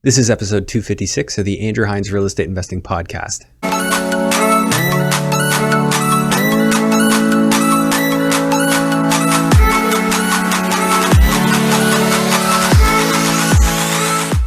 This is episode 256 of the Andrew Hines Real Estate Investing Podcast.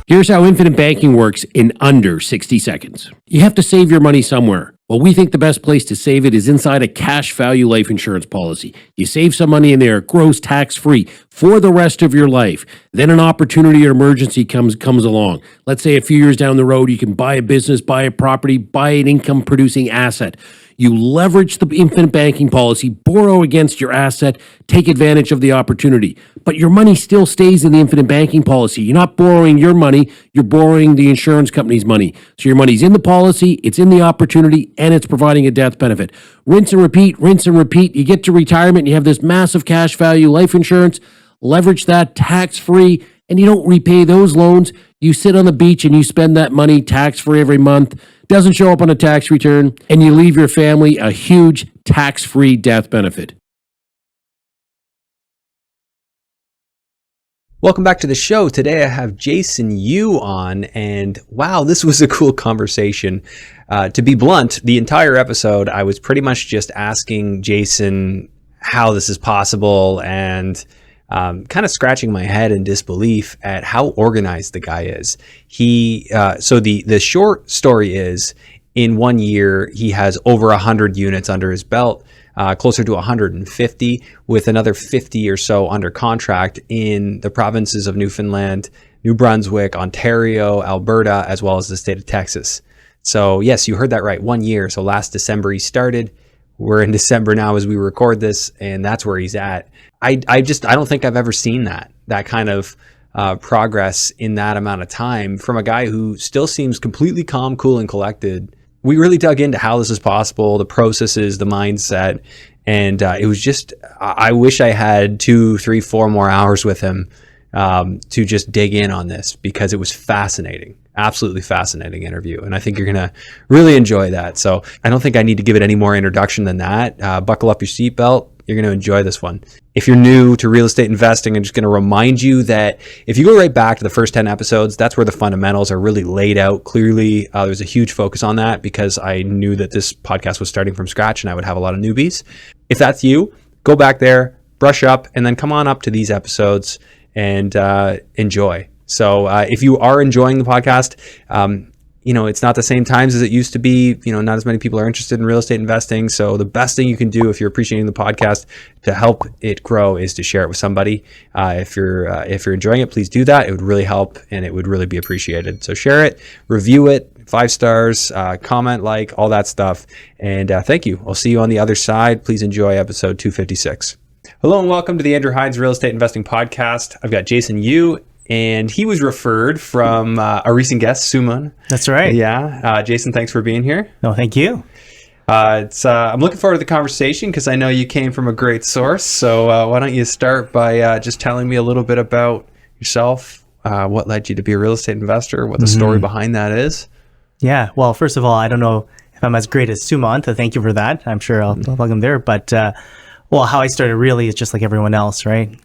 Here's how infinite banking works in under 60 seconds. You have to save your money somewhere. Well, we think the best place to save it is inside a cash value life insurance policy. You save some money in there, it grows tax-free for the rest of your life. Then an opportunity or emergency comes along. Let's say a few years down the road, you can buy a business, buy a property, buy an income-producing asset. You leverage the infinite banking policy, borrow against your asset, take advantage of the opportunity. But your money still stays in the infinite banking policy. You're not borrowing your money, you're borrowing the insurance company's money. So your money's in the policy, it's in the opportunity, and it's providing a death benefit. Rinse and repeat, rinse and repeat. You get to retirement, you have this massive cash value life insurance, leverage that tax-free, and you don't repay those loans. You sit on the beach and you spend that money tax-free every month. Doesn't show up on a tax return, and you leave your family a huge tax-free death benefit. Welcome back to the show. Today I have Jason Yu on, and wow, this was a cool conversation. To be blunt, the entire episode, I was pretty much just asking Jason how this is possible and kind of scratching my head in disbelief at how organized the guy is. So the short story is, in 1 year, he has over 100 units under his belt, closer to 150, with another 50 or so under contract in the provinces of Newfoundland, New Brunswick, Ontario, Alberta, as well as the state of Texas. So yes, you heard that right, 1 year. So last December he started. We're in December now as we record this, and that's where he's at. I don't think I've ever seen that kind of progress in that amount of time from a guy who still seems completely calm, cool, and collected. We really dug into how this is possible, the processes, the mindset, and it was just, I wish I had 2, 3, 4 more hours with him to just dig in on this, because it was fascinating. Absolutely fascinating interview, and I think you're gonna really enjoy that. So I don't think I need to give it any more introduction than that. Buckle up your seatbelt. You're gonna enjoy this one. If you're new to real estate investing, I'm just gonna remind you that if you go right back to the first 10 episodes, that's where the fundamentals are really laid out clearly. There's a huge focus on that because I knew that this podcast was starting from scratch and I would have a lot of newbies. If that's you, go back there, brush up, and then come on up to these episodes and enjoy. So if you are enjoying the podcast, it's not the same times as it used to be. Not as many people are interested in real estate investing. So the best thing you can do if you're appreciating the podcast to help it grow is to share it with somebody. If you're enjoying it, please do that. It would really help and it would really be appreciated. So share it, review it, 5 stars, comment, like, all that stuff. And thank you. I'll see you on the other side. Please enjoy episode 256. Hello and welcome to the Andrew Hines Real Estate Investing Podcast. I've got Jason Yu. And he was referred from a recent guest, Suman. That's right. Yeah. Jason, thanks for being here. No, thank you. I'm looking forward to the conversation because I know you came from a great source. So why don't you start by just telling me a little bit about yourself, what led you to be a real estate investor, what the story behind that is? Yeah. Well, first of all, I don't know if I'm as great as Sumant. Thank you for that. I'm sure I'll plug him there. But, how I started really is just like everyone else, right?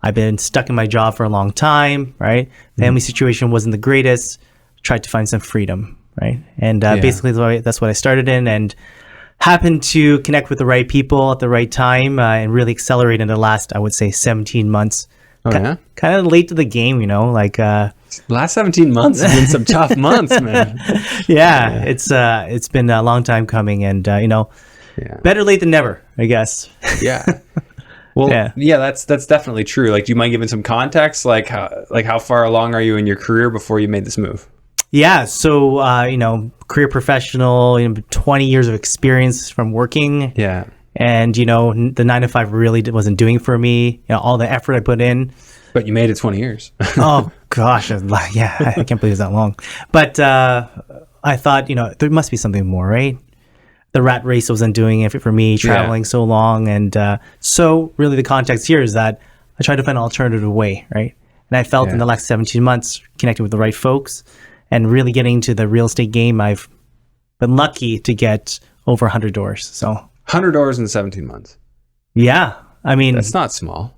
I've been stuck in my job for a long time, right? Family situation wasn't the greatest. Tried to find some freedom, right? And basically that's what I started in, and happened to connect with the right people at the right time and really accelerate in the last, I would say, 17 months. Kind of late to the game, Last 17 months have been some tough months, man. Yeah, it's been a long time coming, and better late than never, I guess. Yeah. Well, yeah, that's definitely true. Like, do you mind giving some context? Like how far along are you in your career before you made this move? Yeah, so career professional, 20 years of experience from working. Yeah, and the 9-to-5 really wasn't doing it for me. All the effort I put in. But you made it 20 years. Oh gosh, yeah, I can't believe it's that long. But I thought, there must be something more, right? The rat race wasn't doing it for me, traveling so long. And so really the context here is that I tried to find an alternative way, right? And I felt in the last 17 months, connecting with the right folks and really getting into the real estate game, I've been lucky to get over 100 doors. So 100 doors in 17 months. Yeah. I mean, that's not small.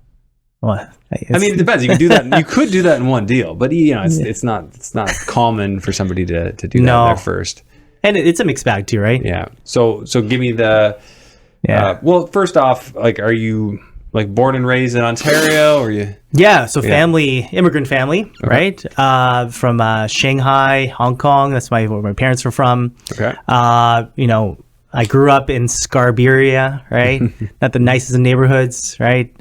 Well, I mean, it depends. You can do that. You could do that in one deal, but it's not common for somebody to do that there first. and it's a mixed bag too, right? Yeah. So give me the. Yeah. Well, first off, like, are you like born and raised in Ontario, or you? Yeah. So immigrant family, right? From Shanghai, Hong Kong. That's where my parents were from. Okay. I grew up in Scarborough, right? Not the nicest of neighborhoods, right?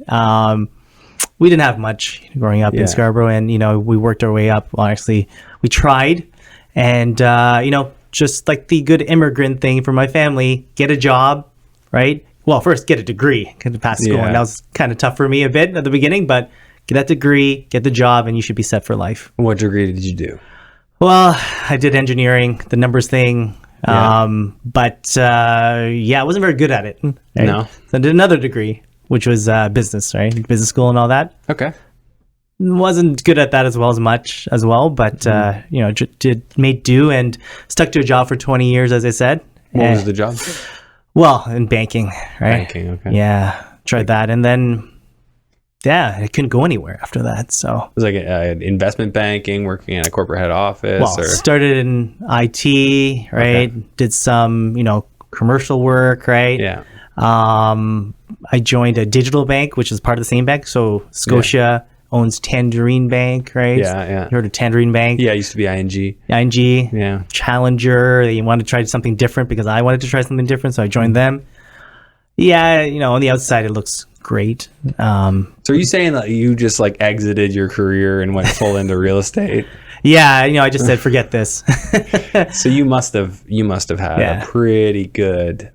We didn't have much growing up in Scarborough, and we worked our way up. Well, actually, we tried, and just like the good immigrant thing for my family, get a job, right? Well, first get a degree, pass school, and that was kind of tough for me a bit at the beginning, but get that degree, get the job, and you should be set for life. What degree did you do? Well, I did engineering, the numbers thing. I wasn't very good at it. Right? No. So I did another degree, which was business, right? Business school and all that. Okay. Wasn't good at that as well, but made do and stuck to a job for 20 years, as I said. What was the job? Well, in banking, right? Banking, okay. Yeah, tried that, and then I couldn't go anywhere after that. So it was like investment banking, working in a corporate head office. Well, started in IT, right? Okay. Did some, commercial work, right? Yeah. I joined a digital bank, which is part of the same bank. So Scotia owns Tangerine Bank, right? Yeah. You heard of Tangerine Bank? Yeah, it used to be ING. ING. Yeah. Challenger. They wanted to try something different because I wanted to try something different, so I joined them. Yeah, on the outside it looks great. So are you saying that you just like exited your career and went full into real estate? Yeah, I just said forget this. So you must have had a pretty good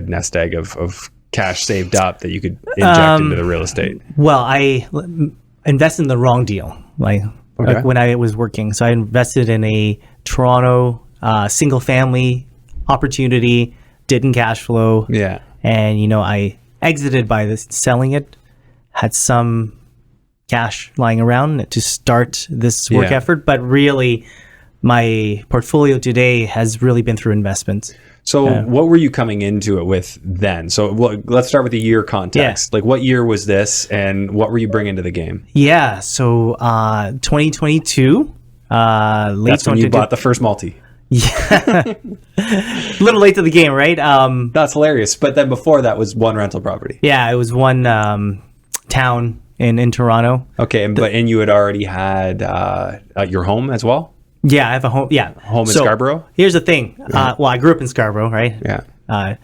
nest egg of cash saved up that you could inject into the real estate. Well, I invested in the wrong deal, like when I was working. So I invested in a Toronto single family opportunity, didn't cash flow. Yeah. And, I exited by selling it, had some cash lying around to start this work effort. But really, my portfolio today has really been through investments. So what were you coming into it with then? So let's start with the year context. Like, what year was this and what were you bringing to the game? Yeah. So 2022, That's when you bought the first multi. Yeah. A little late to the game, right? That's hilarious. But then before that was one rental property. Yeah, it was one town in Toronto. Okay, and you had already had your home as well? Yeah, I have a home. Yeah, home in Scarborough. Here's the thing. Well, I grew up in Scarborough, right? Yeah.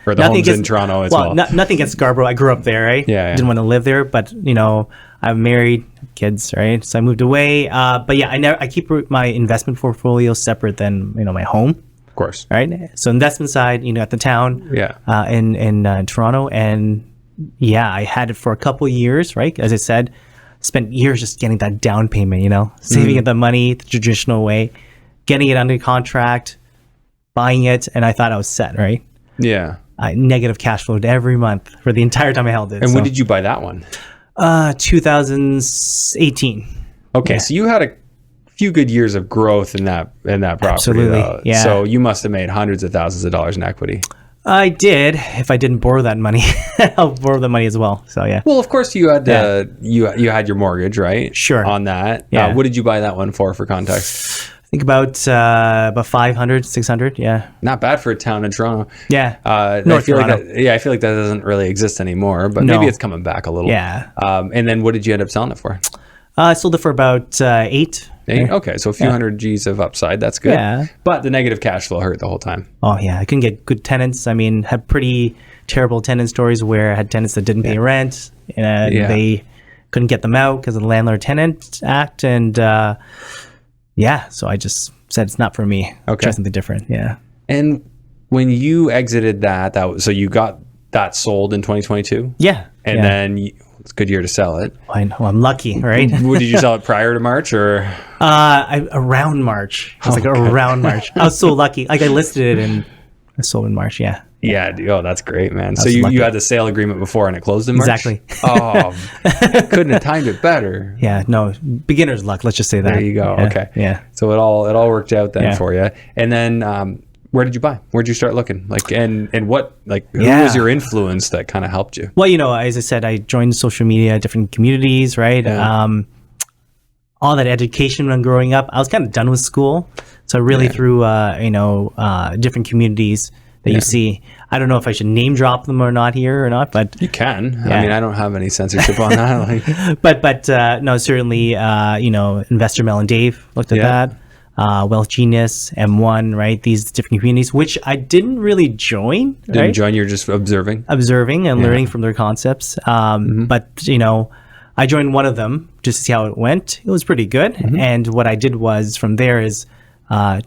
Or the home's in Toronto as well. Nothing against Scarborough. I grew up there, right? Yeah. Didn't want to live there, but I'm married, kids, right? So I moved away. But yeah, I keep my investment portfolio separate than my home. Of course. Right. So investment side, at the town. Yeah. In Toronto, and I had it for a couple of years, right? As I said, spent years just getting that down payment, saving the money the traditional way, getting it under contract, buying it, and I thought I was set, right? Yeah. Negative cash flowed every month for the entire time I held it. And when did you buy that one? 2018. Okay, so you had a few good years of growth in that property. Absolutely, yeah. So you must have made hundreds of thousands of dollars in equity. I did. If I didn't borrow that money, I'll borrow the money as well. So yeah. Well, of course you had you had your mortgage, right? Sure. On that. Yeah. What did you buy that one for context? I think about 500, 600. Yeah. Not bad for a town in Toronto. Yeah. North Toronto. I feel like that doesn't really exist anymore, but maybe it's coming back a little. Yeah. And then what did you end up selling it for? I sold it for about 8. Okay, so a few hundred G's of upside. That's good. Yeah. But the negative cash flow hurt the whole time. Oh yeah, I couldn't get good tenants. I mean, had pretty terrible tenant stories where I had tenants that didn't pay rent, and they couldn't get them out because of the Landlord-Tenant Act, and so I just said it's not for me. Okay. Try something different. Yeah. And when you exited so you got that sold in 2022? Yeah. And then it's a good year to sell it. I know, I'm lucky, right? Did you sell it prior to March or? Around March. I was around March. I was so lucky. Like I listed it and I sold in March. Yeah. Yeah. Oh, that's great, man. So you had the sale agreement before and it closed in March? Exactly. Oh, couldn't have timed it better. Yeah. No, beginner's luck. Let's just say that. There you go. Yeah. Okay. Yeah. So it all worked out then for you. And then Where did you buy? Where did you start looking? Like, and what, like, who Yeah. was your influence that kind of helped you? Well, as I said, I joined social media, different communities, right? Yeah. All that education when growing up, I was kind of done with school. So really through, different communities that you see. I don't know if I should name drop them or not here or not, but You can. Yeah. I mean, I don't have any censorship on that. Like, but no, certainly, Investor Mel and Dave looked at Yeah. that. Wealth Genius, M1, right? These different communities, which I didn't really join, didn't right? join, you're just observing. Observing and learning from their concepts. But, I joined one of them just to see how it went. It was pretty good. And what I did was from there is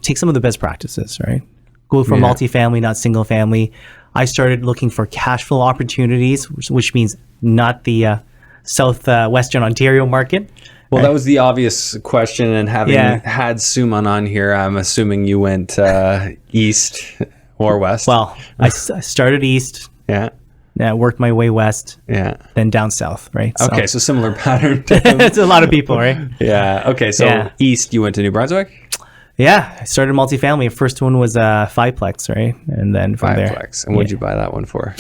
take some of the best practices, right? Go for multifamily, not single family. I started looking for cash flow opportunities, which means not the southwestern Ontario market. Well, that was the obvious question, and having had Suman on here, I'm assuming you went east or west. Well, I started east, yeah, worked my way west, yeah. then down south, right? Okay, so similar pattern. To It's a lot of people, right? yeah. Okay, so east, you went to New Brunswick. Yeah, I started multifamily. First one was fiveplex, right? And then from there, Fiveplex. And what'd you buy that one for?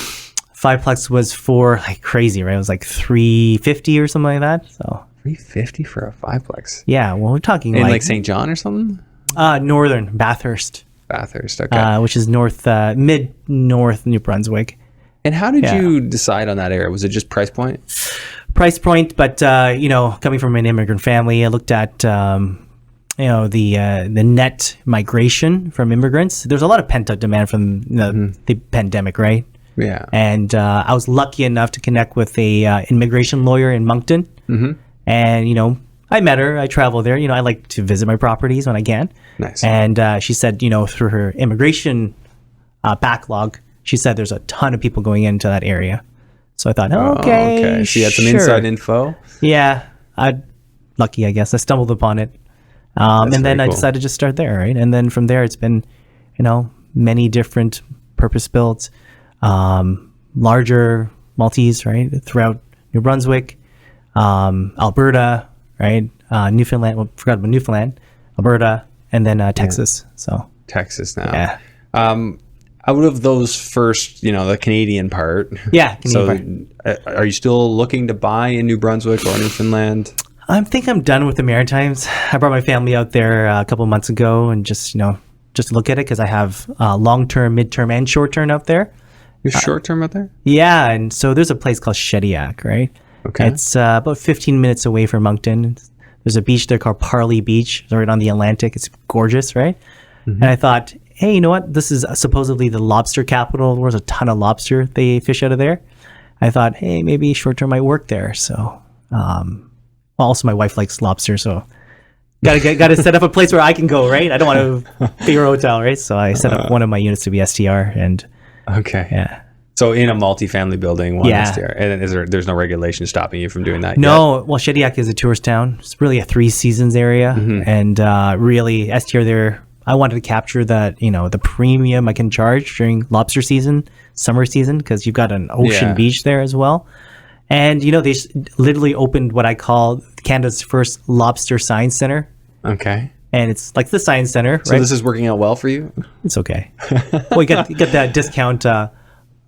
fiveplex was for like crazy, right? It was like $350 or something like that. So $350 for a fiveplex. yeah, well, we're talking In like like St. John or something? northern Bathurst, Bathurst. Okay. which is mid north New Brunswick. And how did you decide on that area? Was it just price point? Price point, but coming from an immigrant family, I looked at the net migration from immigrants. There's a lot of pent up demand from the pandemic, right? Yeah. And I was lucky enough to connect with a immigration lawyer in Moncton. And I met her. I travel there. I like to visit my properties when I can. Nice. And she said, through her immigration backlog, she said there's a ton of people going into that area. So I thought, okay. She had some sure. inside info. Yeah, lucky, I guess. I stumbled upon it. And then very I cool. decided to just start there, right? And then from there, it's been, many different purpose-built, larger multis, right, throughout New Brunswick, Alberta, right, Newfoundland. Well, forgot about Newfoundland, Alberta, and then Texas. So Texas now. yeah, Out of those first, the Canadian part. yeah. Are you still looking to buy in New Brunswick or Newfoundland? I think I'm done with the Maritimes. I brought my family out there a couple of months ago and just look at it because I have long-term, mid-term, and short-term out there. You're short term out there? Yeah, and so there's a place called Shediac, right? Okay. It's about 15 minutes away from Moncton. There's a beach there called Prairie Beach. It's right on the Atlantic. It's gorgeous, right? And I thought, hey, you know what? This is supposedly the lobster capital. There's a ton of lobster they fish out of there. I thought, hey, maybe short-term might work there. So, also my wife likes lobster, so got to set up a place where I can go, right? I don't want to figure a hotel, right? So I set up one of my units to be STR, and Okay. yeah. So in a multifamily building, one Yeah. STR, and there's no regulation stopping you from doing that? No, well, Shediac is a tourist town. It's really a 3 seasons area, and really STR there. I wanted to capture that, the premium I can charge during lobster season, summer season, because you've got an ocean Yeah. beach there as well. And they literally opened what I call Canada's first lobster science center, Yet? Okay. and it's like the science center, So right? this is working out well for you? It's okay. Well, you get that discount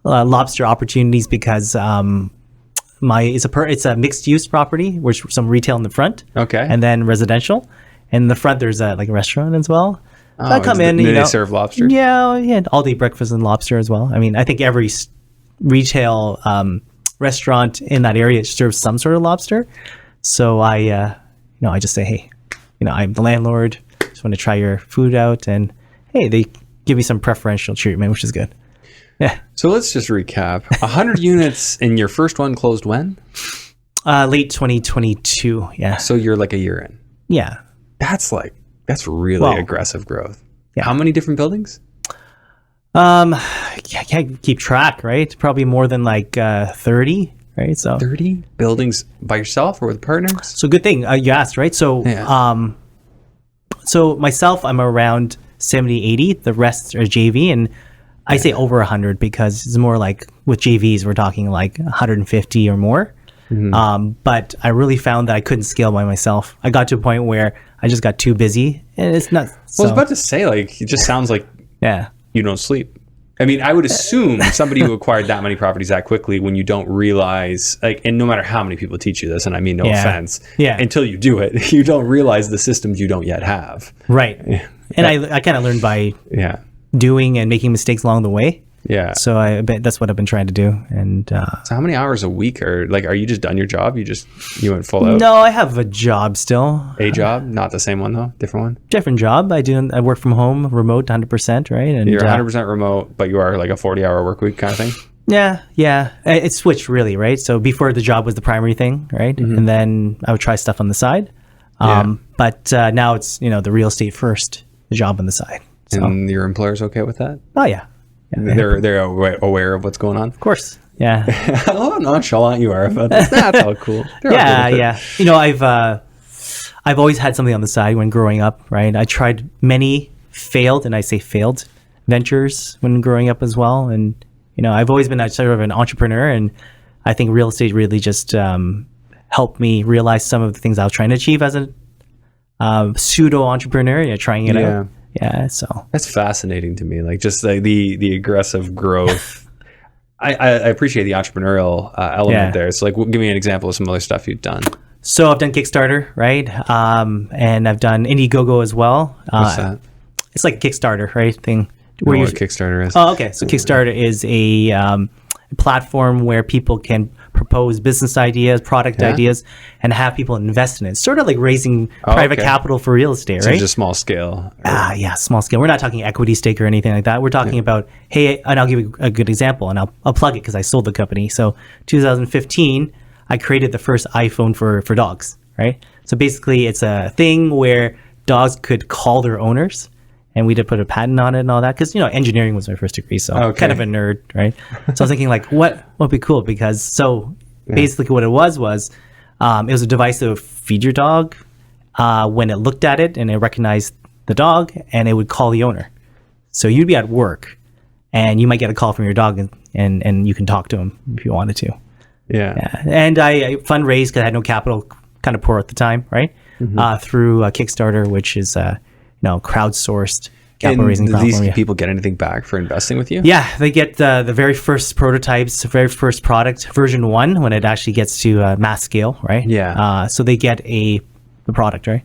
lobster opportunities because it's a mixed use property, which some retail in the front, Okay. and then residential. And in the front, there's a restaurant as well. So I come in, do they serve lobster? Yeah, all day breakfast and lobster as well. I mean, I think every retail restaurant in that area serves some sort of lobster. So I just say, hey, I'm the landlord. Just want to try your food out, and hey, they give you some preferential treatment, which is good. Yeah. So let's just recap. 100 units, and your first one closed when? Late 2022. Yeah. So you're like a year in. Yeah. That's really Well, aggressive growth. yeah. How many different buildings? I can't keep track, right? Probably more than 30, right? So 30 buildings by yourself or with partners? So good thing you asked, right? So, Yeah. so myself, I'm around 70, 80. The rest are JV, and I say over 100 because it's more like with JVs, we're talking like 150 or more. But I really found that I couldn't scale by myself. I got to a point where I just got too busy, and it's not. Well, I was about to say, it just sounds like Yeah. you don't sleep. I mean, I would assume somebody who acquired that many properties that quickly, when you don't realize, like, and no matter how many people teach you this, and I mean no offense, until you do it, you don't realize the systems you don't yet have. Right. And I kind of learned by doing and making mistakes along the way. Yeah. So I bet that's what I've been trying to do. And so how many hours a week are you just done your job? You went full out? No, I have a job still. A job? Not the same one though? Different one? Different job. I work from home, remote 100%, right? And you're 100% remote, but you are like a 40-hour work week kind of thing? Yeah. It switched really, right? So before the job was the primary thing, right? Mm-hmm. And then I would try stuff on the side. But now it's, the real estate first, the job on the side. So. And your employer's okay with that? Oh, yeah. They're aware of what's going on? Of course. Yeah. How nonchalant you are about this. That's all cool. Yeah. I've always had something on the side when growing up, right? I tried many failed, and I say failed, ventures when growing up as well. And, I've always been sort of an entrepreneur, and I think real estate really just helped me realize some of the things I was trying to achieve as a pseudo entrepreneur, trying it out. Yeah, so that's fascinating to me. Like just like the aggressive growth. I appreciate the entrepreneurial element there. So like, give me an example of some other stuff you've done. So I've done Kickstarter, right? And I've done Indiegogo as well. What's that? It's like a Kickstarter, right? Thing. Where what Kickstarter is? Oh, okay. So Kickstarter is a platform where people can propose business ideas, product ideas, and have people invest in it. It's sort of like raising private capital for real estate, right? It's just small scale. Small scale. We're not talking equity stake or anything like that. We're talking about, hey, and I'll give you a good example, and I'll plug it because I sold the company. So 2015, I created the first iPhone for dogs, right? So basically, it's a thing where dogs could call their owners, and we did put a patent on it and all that because engineering was my first degree, so kind of a nerd, right? So I was thinking like, what would be cool? Because basically what it was it was a device that would feed your dog when it looked at it and it recognized the dog, and it would call the owner. So you'd be at work, and you might get a call from your dog, and you can talk to him if you wanted to. Yeah. And I fundraised because I had no capital, kind of poor at the time, right? Mm-hmm. Through Kickstarter, which is crowdsourced capital raising platform. Do these people get anything back for investing with you? Yeah, they get the very first prototypes, the very first product, version 1, when it actually gets to mass scale, right? Yeah. So they get the product, right?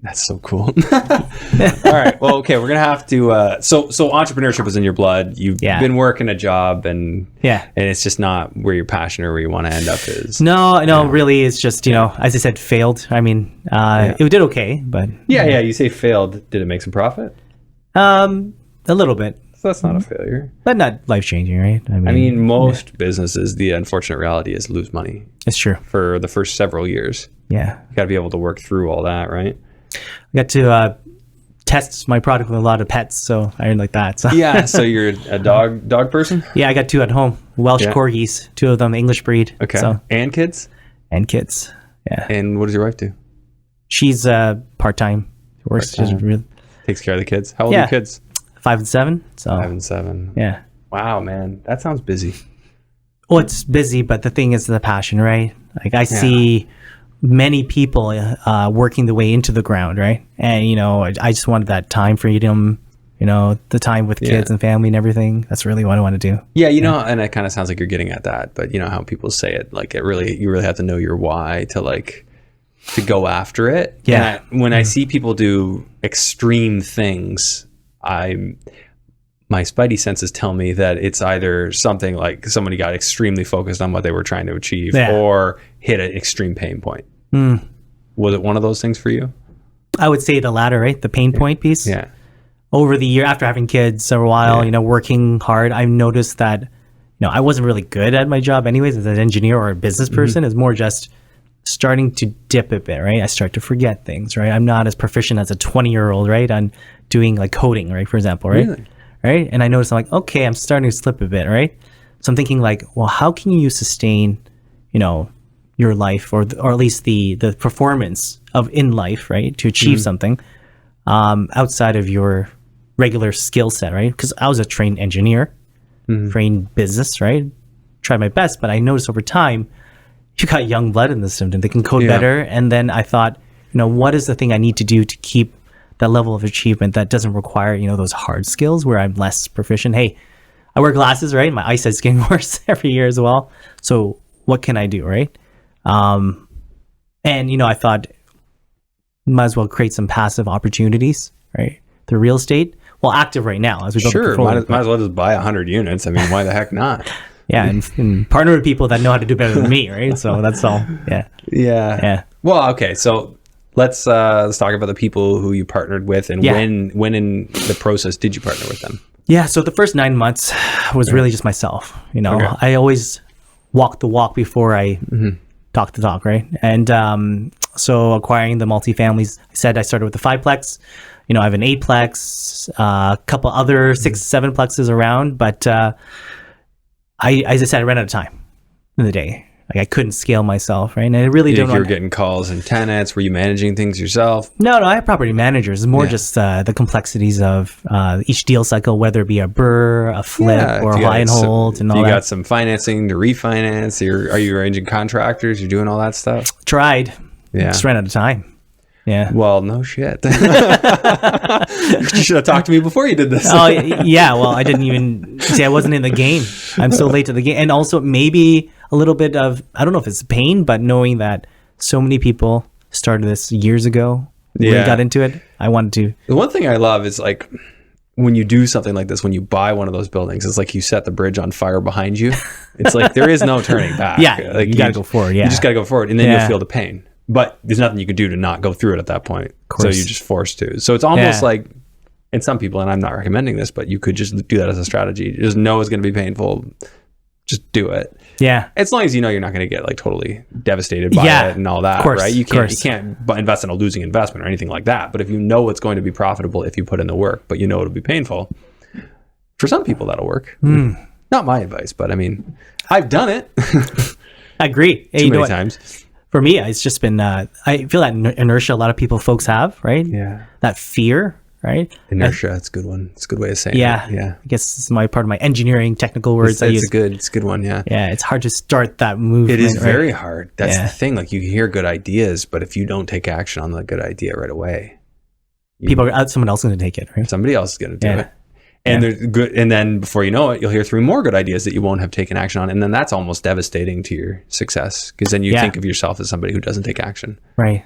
That's so cool. All right. Well, okay. We're gonna have to. So entrepreneurship was in your blood. You've been working a job, and it's just not where your passion or where you want to end up is. No. Really, it's just as I said, failed. I mean, it did okay, but yeah. You say failed. Did it make some profit? A little bit. So that's not a failure, but not life changing, right? I mean, most businesses, the unfortunate reality is lose money. It's true for the first several years. Yeah, you got to be able to work through all that, right? I got to test my product with a lot of pets, so I didn't like that. So. Yeah, so you're a dog person? Yeah, I got 2 at home. Welsh Corgis, 2 of them, English breed. Okay. So. And kids? And kids, yeah. And what does your wife do? She's part-time. Works. Takes care of the kids. How old are your kids? 5 and 7. So 5 and 7. Yeah. Wow, man. That sounds busy. Well, it's busy, but the thing is the passion, right? Like I see many people working the way into the ground, right? And I just wanted that time freedom, the time with kids and family and everything. That's really what I want to do. Yeah, and it kind of sounds like you're getting at that, but how people say it, like you really have to know your why to go after it. Yeah. And when I see people do extreme things, my spidey senses tell me that it's either something like somebody got extremely focused on what they were trying to achieve or hit an extreme pain point. Was it one of those things for you? I would say the latter, right? The pain point piece. Yeah. Over the year, after having kids for a while, working hard, I've noticed that, I wasn't really good at my job anyways as an engineer or a business person. It's more just starting to dip a bit, right? I start to forget things, right? I'm not as proficient as a 20-year-old, right? On doing like coding, right? For example, right? Really? Right? And I noticed I'm like, okay, I'm starting to slip a bit, right? So I'm thinking like, well, how can you sustain, your life or at least the performance in life, right? To achieve something outside of your regular skill set, right? Because I was a trained engineer, trained business, right? Tried my best, but I noticed over time, you got young blood in the system. They can code better. And then I thought, what is the thing I need to do to keep that level of achievement that doesn't require, those hard skills where I'm less proficient. Hey, I wear glasses, right? My eyesight's getting worse every year as well. So what can I do, right? And, I thought might as well create some passive opportunities, right? The real estate, well, active right now as we build the Sure, portfolio. might as well just buy 100 units. I mean, why the heck not? Yeah, and partner with people that know how to do better than me, right? So that's all. Yeah. Yeah. Well, okay. So let's talk about the people who you partnered with, and when in the process did you partner with them? Yeah. So the first 9 months was really just myself. Okay. I always walk the walk before I talk the talk, right? And so acquiring the multifamilies, I started with the 5-plex. I have an 8-plex, a couple other 6, 7-plexes around, but as I said, I ran out of time in the day. Like I couldn't scale myself, right? And I really don't. You were getting calls and tenants. Were you managing things yourself? No, I have property managers. It's more just the complexities of each deal cycle, whether it be a BRRRR, a flip, or a buy and hold, and all that. You got some financing to refinance. Are you arranging contractors? You're doing all that stuff? Tried. Yeah. Just ran out of time. Yeah. Well, no shit. You should have talked to me before you did this. Oh, yeah. Well, I didn't even see. I wasn't in the game. I'm so late to the game. And also maybe a little bit of, I don't know if it's pain, but knowing that so many people started this years ago, really got into it. I wanted to. The one thing I love is like when you do something like this, when you buy one of those buildings, it's like you set the bridge on fire behind you. It's like there is no turning back. Yeah. Like you got to go forward. Yeah. You just got to go forward, and then you'll feel the pain. But there's nothing you can do to not go through it at that point. So you're just forced to. So it's almost like, and some people, and I'm not recommending this, but you could just do that as a strategy. Just know it's going to be painful. Just do it. Yeah. As long as you know you're not going to get like totally devastated by it and all that, of course, right? You can't invest in a losing investment or anything like that. But if you know it's going to be profitable if you put in the work, but you know it'll be painful, for some people that'll work. Not my advice, but I mean, I've done it. I agree. Too many times. For me, it's just been, I feel that inertia a lot of folks have, right? Yeah. That fear, right? Inertia, that's a good one. It's a good way of saying it. Yeah. I guess it's part of my engineering technical words. It's a good one, yeah. Yeah, it's hard to start that movement. It is very hard. That's the thing. Like you hear good ideas, but if you don't take action on the good idea right away, someone else is going to take it, right? Somebody else is going to do it. And there's good, and then before you know it, you'll hear 3 more good ideas that you won't have taken action on, and then that's almost devastating to your success because then you think of yourself as somebody who doesn't take action, right?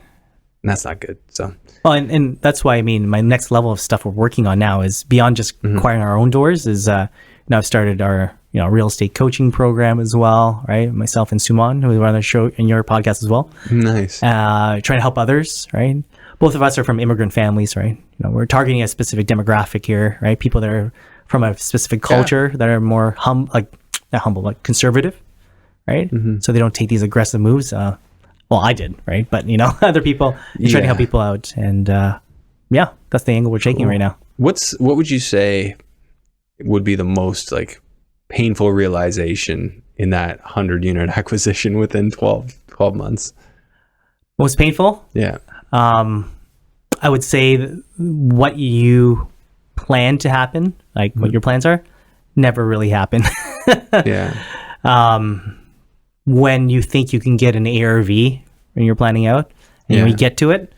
And that's not good. So, well, and that's why my next level of stuff we're working on now is beyond just acquiring our own doors. Is now I've started our real estate coaching program as well, right? Myself and Suman, who run the show in your podcast as well. Nice. Trying to help others, right? Both of us are from immigrant families, right? We're targeting a specific demographic here, right? People that are from a specific culture that are more conservative, right? So they don't take these aggressive moves. Well, I did, right? But other people, you're trying to help people out, and that's the angle we're taking right now. What would you say would be the most like painful realization in that 100-unit acquisition within 12 months? Most painful? Yeah. I would say what you plan to happen, like what your plans are, never really happen. When you think you can get an ARV when you're planning out, and when you get to it,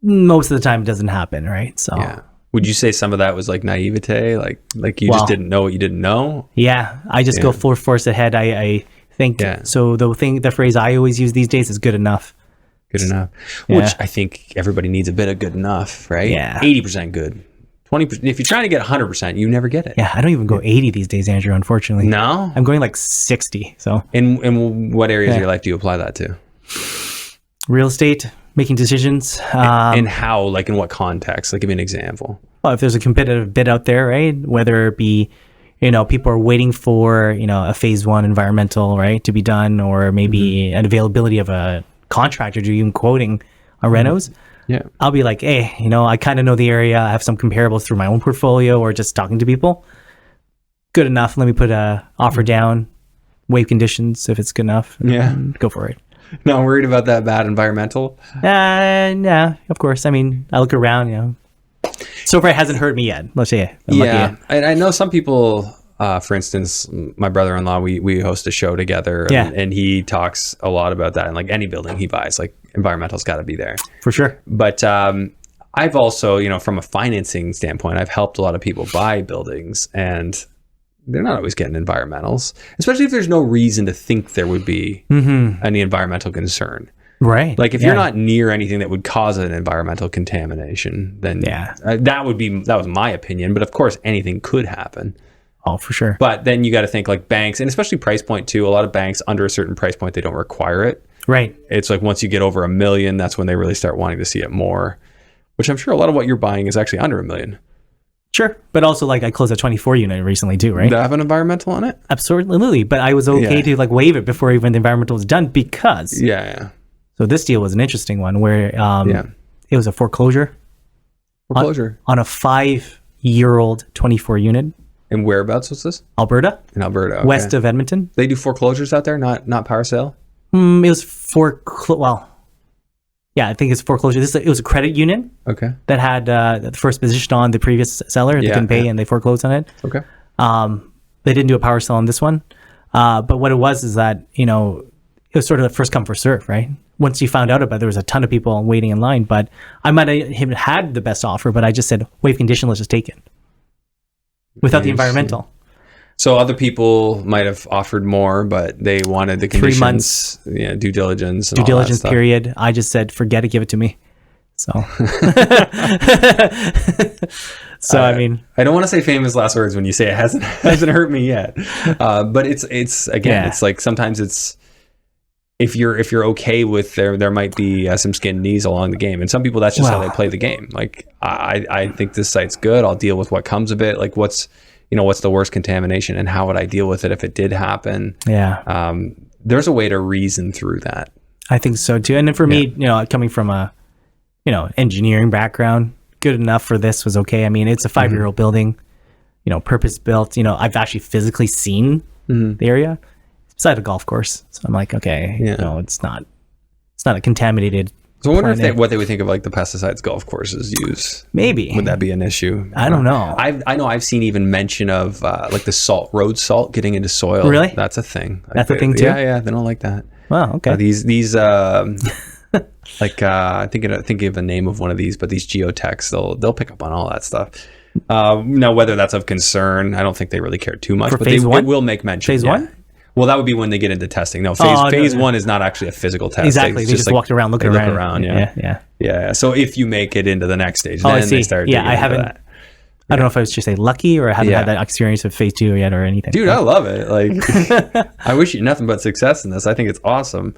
most of the time it doesn't happen, right? So would you say some of that was like naivete, like you just didn't know what you didn't know? Yeah, I just go full force ahead. I think so. The phrase I always use these days is good enough. Good enough, which I think everybody needs a bit of good enough, right? Yeah, 80% good, 20%. If you're trying to get 100%, you never get it. Yeah, I don't even go 80 these days, Andrew. Unfortunately, no, I'm going like 60. So, in what areas of your life do you apply that to? Real estate, making decisions, and how, like in what context? Like, give me an example. Well, if there's a competitive bid out there, right? Whether it be, people are waiting for a phase 1 environmental, right, to be done, or maybe an availability of a contractor to even quoting on renos. Yeah, I'll be like, hey, I kind of know the area. I have some comparables through my own portfolio or just talking to people. Good enough. Let me put a offer down, waive conditions if it's good enough. Yeah, go for it. Not worried about that bad environmental? Yeah, of course. I mean, I look around, So far, it hasn't hurt me yet. Let's say. I know some people. For instance, my brother-in-law, we host a show together, and he talks a lot about that. And like any building he buys, like environmental's got to be there for sure. But I I've also, from a financing standpoint, I've helped a lot of people buy buildings, and they're not always getting environmentals, especially if there's no reason to think there would be any environmental concern. Right. Like if you're not near anything that would cause an environmental contamination, then that was my opinion. But of course, anything could happen. Oh, for sure. But then you got to think like banks, and especially price point too. A lot of banks under a certain price point, they don't require it. Right. It's like once you get over $1 million, that's when they really start wanting to see it more, which I'm sure a lot of what you're buying is actually under $1 million. Sure. But also like I closed a 24 unit recently too, right? Did that have an environmental on it? Absolutely. But I was okay to like waive it before even the environmental was done because. Yeah. So this deal was an interesting one where it was a foreclosure. Foreclosure. On a 5-year-old 24 unit. And whereabouts was this? Alberta. In Alberta. Okay. West of Edmonton. They do foreclosures out there, not power sale? It was I think it's foreclosure. It was a credit union. Okay. That had the first position on the previous seller. They couldn't pay and they foreclosed on it. Okay. They didn't do a power sale on this one. But what it was is that, it was sort of the first come, first serve, right? Once you found out about it, there was a ton of people waiting in line, but I might have had the best offer, but I just said, waive condition, let's just take it. Without the environmental. So other people might have offered more, but they wanted the conditions. 3 months. Due diligence. Due diligence period. I just said, forget it, give it to me. So, I mean, I don't want to say famous last words when you say it hasn't hurt me yet. But it's again, it's like sometimes it's, if you're okay with there might be some skinned knees along the game, and some people that's just how they play the game. Like I think this site's good. I'll deal with what comes of it. Like what's the worst contamination, and how would I deal with it if it did happen? Yeah. There's a way to reason through that. I think so too. And then for me, coming from a engineering background, good enough for this was okay. I mean, it's a 5-year-old building, purpose built. I've actually physically seen the area. Beside a golf course, so I'm like, okay, it's not a contaminated. So I wonder what they would think of like the pesticides golf courses use. Maybe would that be an issue? I don't know. I know I've seen even mention of like the road salt getting into soil. Really? That's a thing. That's a thing too. Yeah, they don't like that. Wow. Okay. These like I think of the name of one of these, but these geotechs, they'll pick up on all that stuff. Now whether that's of concern, I don't think they really care too much. But they will make mention. Phase 1. Well, that would be when they get into testing. No, phase 1 is not actually a physical test. Exactly. They just like, walked around, looking around. Yeah. So if you make it into the next stage, then they start digging into that. I don't know if I was just say lucky or I haven't had that experience of phase 2 yet or anything. Dude, I love it. Like, I wish you nothing but success in this. I think it's awesome.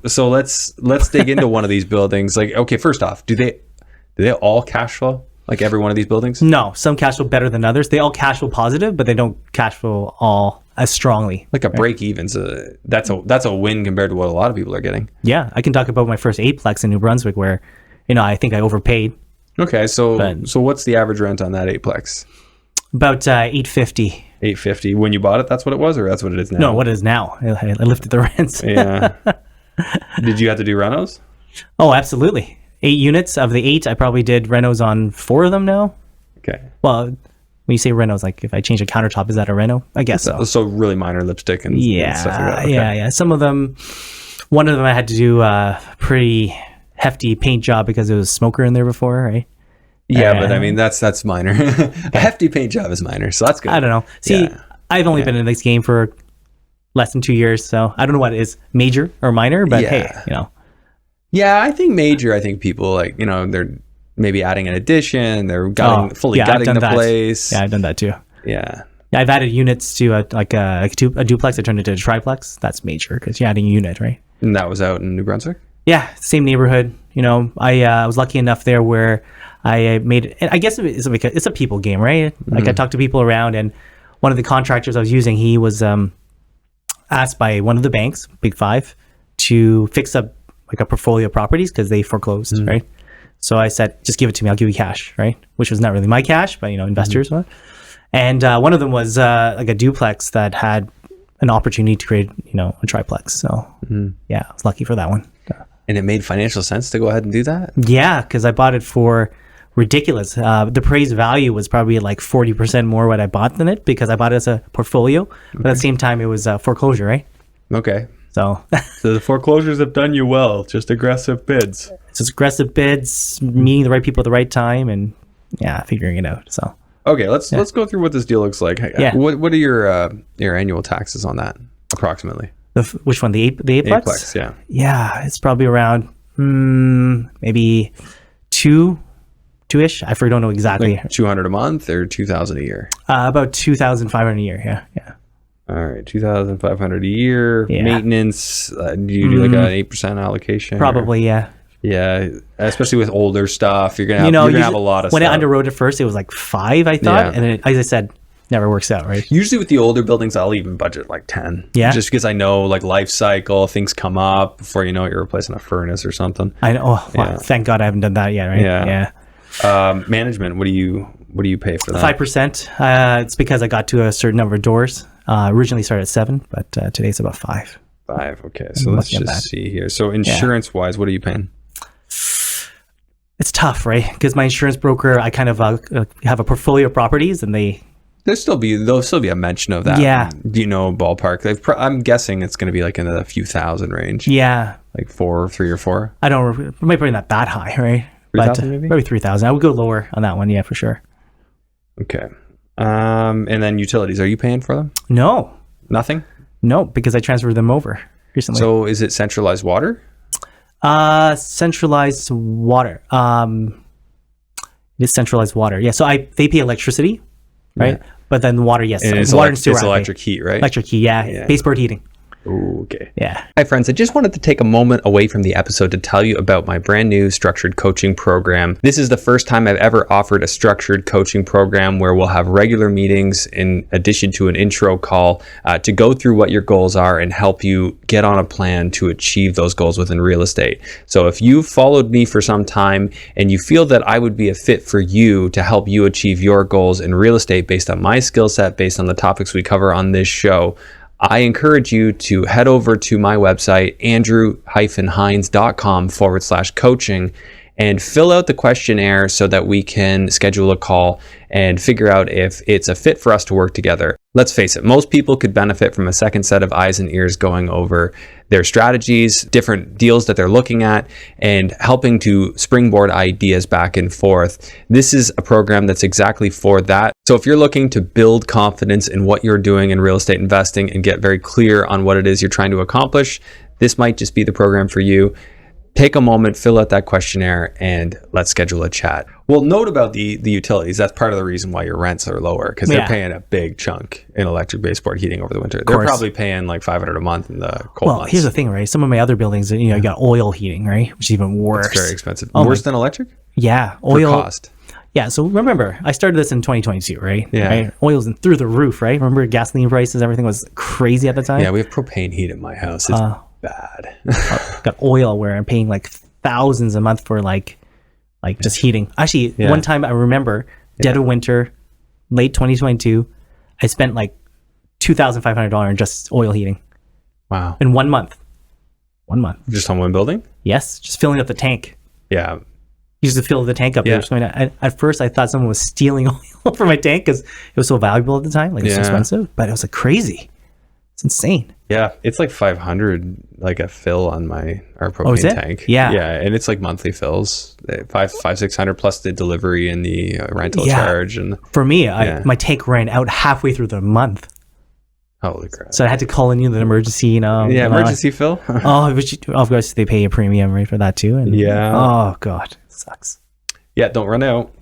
So let's dig into one of these buildings. Like, okay, first off, do they all cash flow? Like every one of these buildings? No, some cash flow better than others. They all cash flow positive, but they don't cash flow all as strongly. Like a break even's that's a win compared to what a lot of people are getting. Yeah, I can talk about my first 8plex in New Brunswick where, I think I overpaid. Okay, so what's the average rent on that 8plex? About $850. $850. When you bought it, that's what it was, or that's what it is now? No, what it is now. I lifted the rents. Yeah. Did you have to do renos? Oh, absolutely. 8 units. Of the 8, I probably did renos on 4 of them now. Okay. Well, when you say renos, like if I change a countertop, is that a reno? I guess so. So really minor lipstick and stuff like that. Okay. Yeah. Some of them, one of them I had to do a pretty hefty paint job because there was a smoker in there before, right? Yeah, but I mean, that's minor. A hefty paint job is minor, so that's good. I don't know. See, I've only been in this game for less than 2 years, so I don't know what is major or minor, but hey, Yeah, I think major. I think people like they're maybe adding an addition. They're fully gutting the place. Yeah, I've done that too. Yeah, I've added units to a duplex. I turned it into a triplex. That's major because you're adding a unit, right? And that was out in New Brunswick. Yeah, same neighborhood. I was lucky enough there where I made it. I guess it's a people game, right? Like I talked to people around, and one of the contractors I was using, he was asked by one of the banks, Big Five, to fix up like a portfolio of properties because they foreclosed, right? So I said, just give it to me. I'll give you cash, right? Which was not really my cash, but investors. And one of them was like a duplex that had an opportunity to create, a triplex. So yeah, I was lucky for that one. And it made financial sense to go ahead and do that? Yeah, because I bought it for ridiculous. The appraised value was probably like 40% more what I bought than it because I bought it as a portfolio. But at the same time, it was foreclosure, right? Okay. So So the foreclosures have done you well. Just aggressive bids. it's just aggressive bids, meeting the right people at the right time, and figuring it out. So Okay, let's go through what this deal looks like. Yeah. What are your annual taxes on that approximately? which one? The eightplex? Eightplex, yeah. Yeah, it's probably around maybe two-ish. I don't know exactly. Like 200 a month or 2,000 a year? About 2,500 a year. Yeah. All right, 2,500 a year. Yeah. Maintenance, do you do like an 8% allocation? Probably, yeah. Yeah, especially with older stuff, you're gonna have a lot of when stuff. I underwrote it first, it was like 5, I thought, Yeah. and then, as I said, never works out, right? Usually with the older buildings, I'll even budget like 10. Yeah. Just because I know like life cycle, things come up before you know it, you're replacing a furnace or something. I know. Oh, wow. Yeah. Thank God I haven't done that yet, right? Yeah. Management, what do you pay for that? 5%. It's because I got to a certain number of doors. Originally started at 7, but today it's about 5. 5. Okay, so let's looking at just see here. So insurance wise, what are you paying? It's tough, right? Because my insurance broker, I kind of have a portfolio of properties, and There'll still be a mention of that. Yeah. Do you know ballpark? I'm guessing it's going to be like in the few thousand range. yeah, Like 3 or 4. I don't. It might be not that high, right? 3,000 maybe? Maybe 3,000. I would go lower on that one, yeah, for sure. Okay. And then utilities, are you paying for them? No, Nothing? because I transferred them over recently. So is it centralized water? Centralized water. It is centralized water. Yeah. So they pay electricity, right? Yeah. But then water, yes. And it's, Water and sewer, I pay. electric heat, right? Electric heat, yeah. Baseboard heating. Ooh, okay. Yeah. Hi, friends. I just wanted to take a moment away from the episode to tell you about my brand new structured coaching program. This is the first time I've ever offered a structured coaching program where we'll have regular meetings in addition to an intro call to go through what your goals are and help you get on a plan to achieve those goals within real estate. So if you've followed me for some time and you feel that I would be a fit for you to help you achieve your goals in real estate based on my skill set, based on the topics we cover on this show, I encourage you to head over to my website, andrew-hines.com/coaching, and fill out the questionnaire so that we can schedule a call and figure out if it's a fit for us to work together. Let's face it, most people could benefit from a second set of eyes and ears going over their strategies, different deals that they're looking at, and helping to springboard ideas back and forth. This is a program that's exactly for that. So if you're looking to build confidence in what you're doing in real estate investing and get very clear on what it is you're trying to accomplish, this might just be the program for you. Take a moment, fill out that questionnaire, and let's schedule a chat. Well, note about the utilities. That's part of the reason why your rents are lower, because they're paying a big chunk in electric baseboard heating over the winter. They're probably paying like $500 a month in the cold months. Well, here's the thing, right? Some of my other buildings, you got oil heating, right? Which is even worse. It's very expensive. Worse than electric? Yeah. For Oil. cost. Yeah. So remember, I started this in 2022, right? Yeah. Right? Oil's through the roof, right? Remember gasoline prices, everything was crazy at the time? Yeah, we have propane heat at my house. It's bad. Got oil where I'm paying like thousands a month for like just heating. Actually, one time I remember, dead of winter, late 2022, I spent like $2,500 on just oil heating. Wow. In 1 month. 1 month. Just on one building? Yes, just filling up the tank. Yeah. Used to fill the tank up. Yeah. At first, I thought someone was stealing oil from my tank because it was so valuable at the time. Like, it was so expensive, but it was like crazy. It's insane. Yeah, it's like 500, like a fill on our propane tank. Yeah, and it's like monthly fills, 600 plus the delivery and the rental charge. And for me, my tank ran out halfway through the month. Holy crap! So I had to call in the emergency. Emergency fill. Of course they pay a premium rate for that too. And oh god, it sucks. Yeah, don't run out.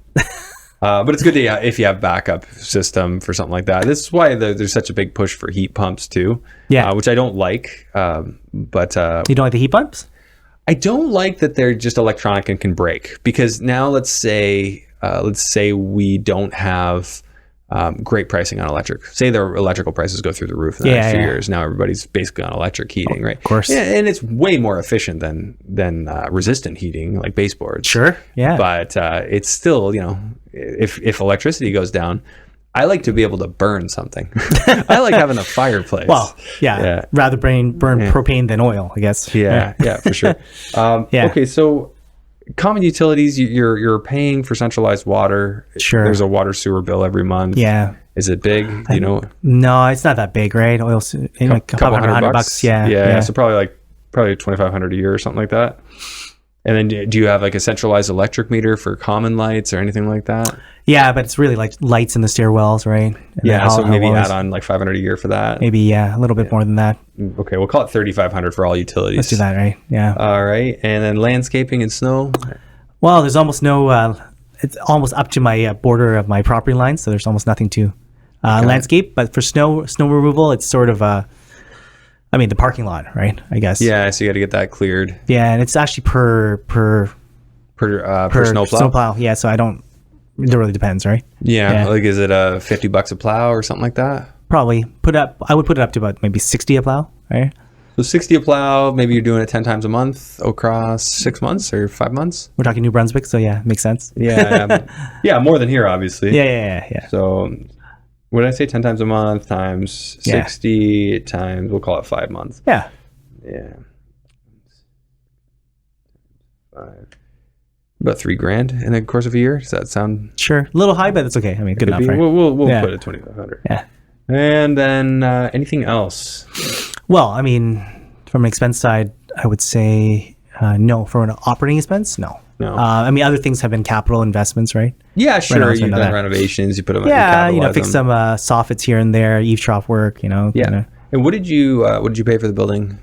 But it's good if you have backup system for something like that. This is why there's such a big push for heat pumps too. Yeah, which I don't like. But you don't like the heat pumps? I don't like that they're just electronic and can break. Because now let's say we don't have great pricing on electric. Say their electrical prices go through the roof in the next few years. Now everybody's basically on electric heating, right? Of course. Yeah, and it's way more efficient than resistant heating like baseboards. Sure. Yeah. But it's still, if electricity goes down, I like to be able to burn something. I like having a fireplace. Well, rather burn propane than oil, I guess. Yeah, for sure. Okay, so common utilities, you're paying for centralized water. Sure. There's a water sewer bill every month. Yeah. Is it big? Do you know? No, it's not that big, right? Oil, a couple hundred bucks. Yeah. So probably 2,500 a year or something like that. And then do you have like a centralized electric meter for common lights or anything like that? Yeah, but it's really like lights in the stairwells, right? And so maybe add on like 500 a year for that. Maybe, a little bit more than that. Okay, we'll call it 3,500 for all utilities. Let's do that, right? Yeah. All right, and then landscaping and snow? Well, there's almost no, it's almost up to my border of my property line, so there's almost nothing to landscape. But for snow removal, it's sort of the parking lot, right? I guess. Yeah, so you got to get that cleared. Yeah, and it's actually per snowplow. Snowplow. Yeah, so it really depends, right? Yeah, like is it $50 a plow or something like that? Probably I would put it up to about maybe 60 a plow, right? So 60 a plow, maybe you're doing it 10 times a month across 6 months or 5 months. We're talking New Brunswick, so yeah, makes sense. Yeah, more than here, obviously. Yeah. So what did I say? 10 times a month times 60 times, we'll call it 5 months. Yeah. 5. About $3,000 in the course of a year. Does that sound? Sure. A little high, but it's okay. I mean, good enough, right? We'll put it 2,500. Yeah. And then anything else? Well, I mean, from an expense side, I would say no. For an operating expense, no. No. Other things have been capital investments, right? Yeah, sure. You've done renovations. You put them. Fix some soffits here and there, eavesdrop work. Yeah. Kinda. And what did you pay for the building?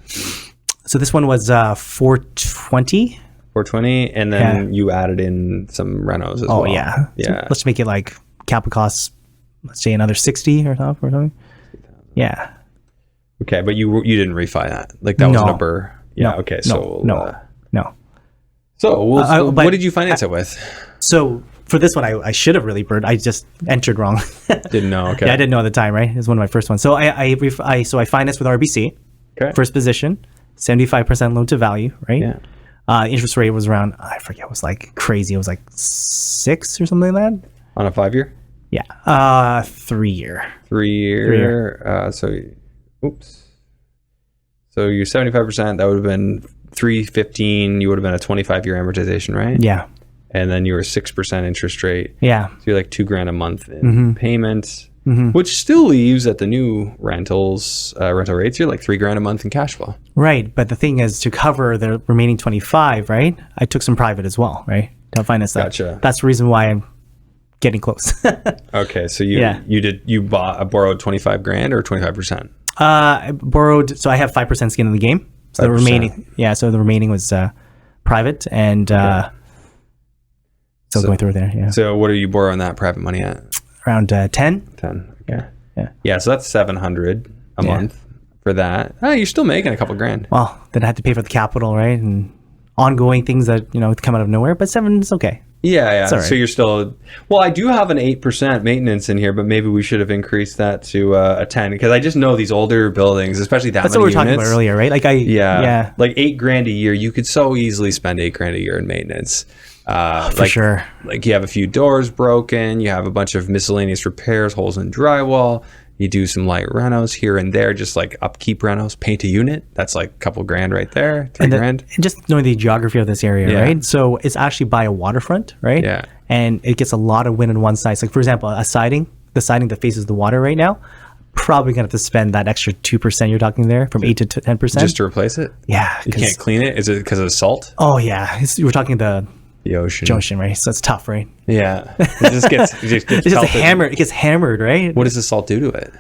So this one was $420. $420, and then you added in some renos as well. Oh yeah. So let's make it like capital costs. Let's say another 60 or something. Yeah. Okay, but you didn't refi that. Like that was a number. Yeah. No. Okay. No. So what did you finance it with? So for this one, I should have really burned. I just entered wrong. Didn't know. Okay. Yeah, I didn't know at the time. Right, it was one of my first ones. So I financed with RBC. Okay. First position, 75% loan to value. Right. Yeah. Interest rate was around, I forget, it was like crazy. It was like 6 or something like that. On a 5-year? Yeah. 3 year. 3 year. So you're 75%. That would have been $315. You would have been a 25-year amortization, right? Yeah. And then you were 6% interest rate. Yeah. So you're like $2,000 a month in payments, which still leaves at the new rental rates. You're like $3,000 a month in cash flow. Right, but the thing is, to cover the remaining 25, right? I took some private as well, right, to finance that. Gotcha. That's the reason why I'm getting close. Okay, so you borrowed $25,000 or 25%? I borrowed, so I have 5% skin in the game. So 5%. The remaining was private, and still going through there. Yeah. So what are you borrowing that private money at? Around 10. 10. Okay. Yeah. So that's $700 a month for that. Oh, you're still making a couple grand. Well, then I had to pay for the capital, right, and ongoing things that come out of nowhere. But 7 is okay. Yeah. Right. So you're still. Well, I do have an 8% maintenance in here, but maybe we should have increased that to a 10 because I just know these older buildings, especially That's many what we were units, talking about earlier, right? Like like $8,000 a year. You could so easily spend $8,000 a year in maintenance. For sure. Like you have a few doors broken, you have a bunch of miscellaneous repairs, holes in drywall. You do some light renos here and there, just like upkeep renos, paint a unit. That's like a couple grand right there, $3,000. And just knowing the geography of this area, right? So it's actually by a waterfront, right? Yeah. And it gets a lot of wind on one side. So like, for example, the siding that faces the water right now, probably going to have to spend that extra 2% you're talking there, from 8 to 10%. Just to replace it? Yeah. You can't clean it? Is it because of salt? Oh, yeah. We're talking the ocean, right? So it's tough, right? Yeah. It just gets hammered. It gets hammered, right? What does the salt do to it?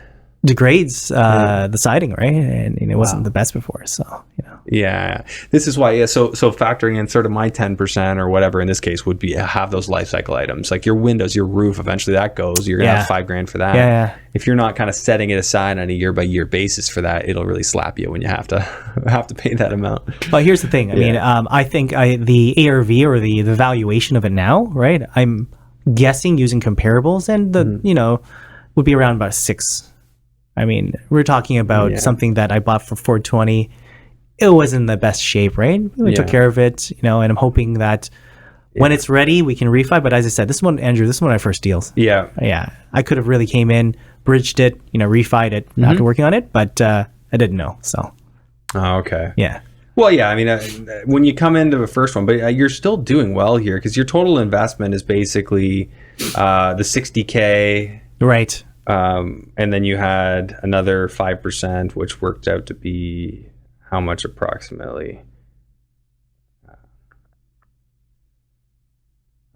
Degrades the siding, right? And it wasn't the best before, so Yeah, this is why. So factoring in sort of my 10% or whatever in this case would be have those life cycle items like your windows, your roof. Eventually that goes. You're gonna have $5,000 for that. Yeah. If you're not kind of setting it aside on a year by year basis for that, it'll really slap you when you have to pay that amount. But here's the thing. I mean, I think the ARV or the valuation of it now, right? I'm guessing using comparables, and would be around about 6. I mean, we're talking about something that I bought for $420. It was in the best shape, right? We took care of it, and I'm hoping that when it's ready, we can refi. But as I said, this is one of my first deals. Yeah. Yeah. I could have really came in, bridged it, refied it after working on it, but I didn't know. So. Oh, okay. Yeah. Well, yeah. I mean, when you come into the first one, but you're still doing well here because your total investment is basically the $60K. Right. And then you had another 5%, which worked out to be how much approximately?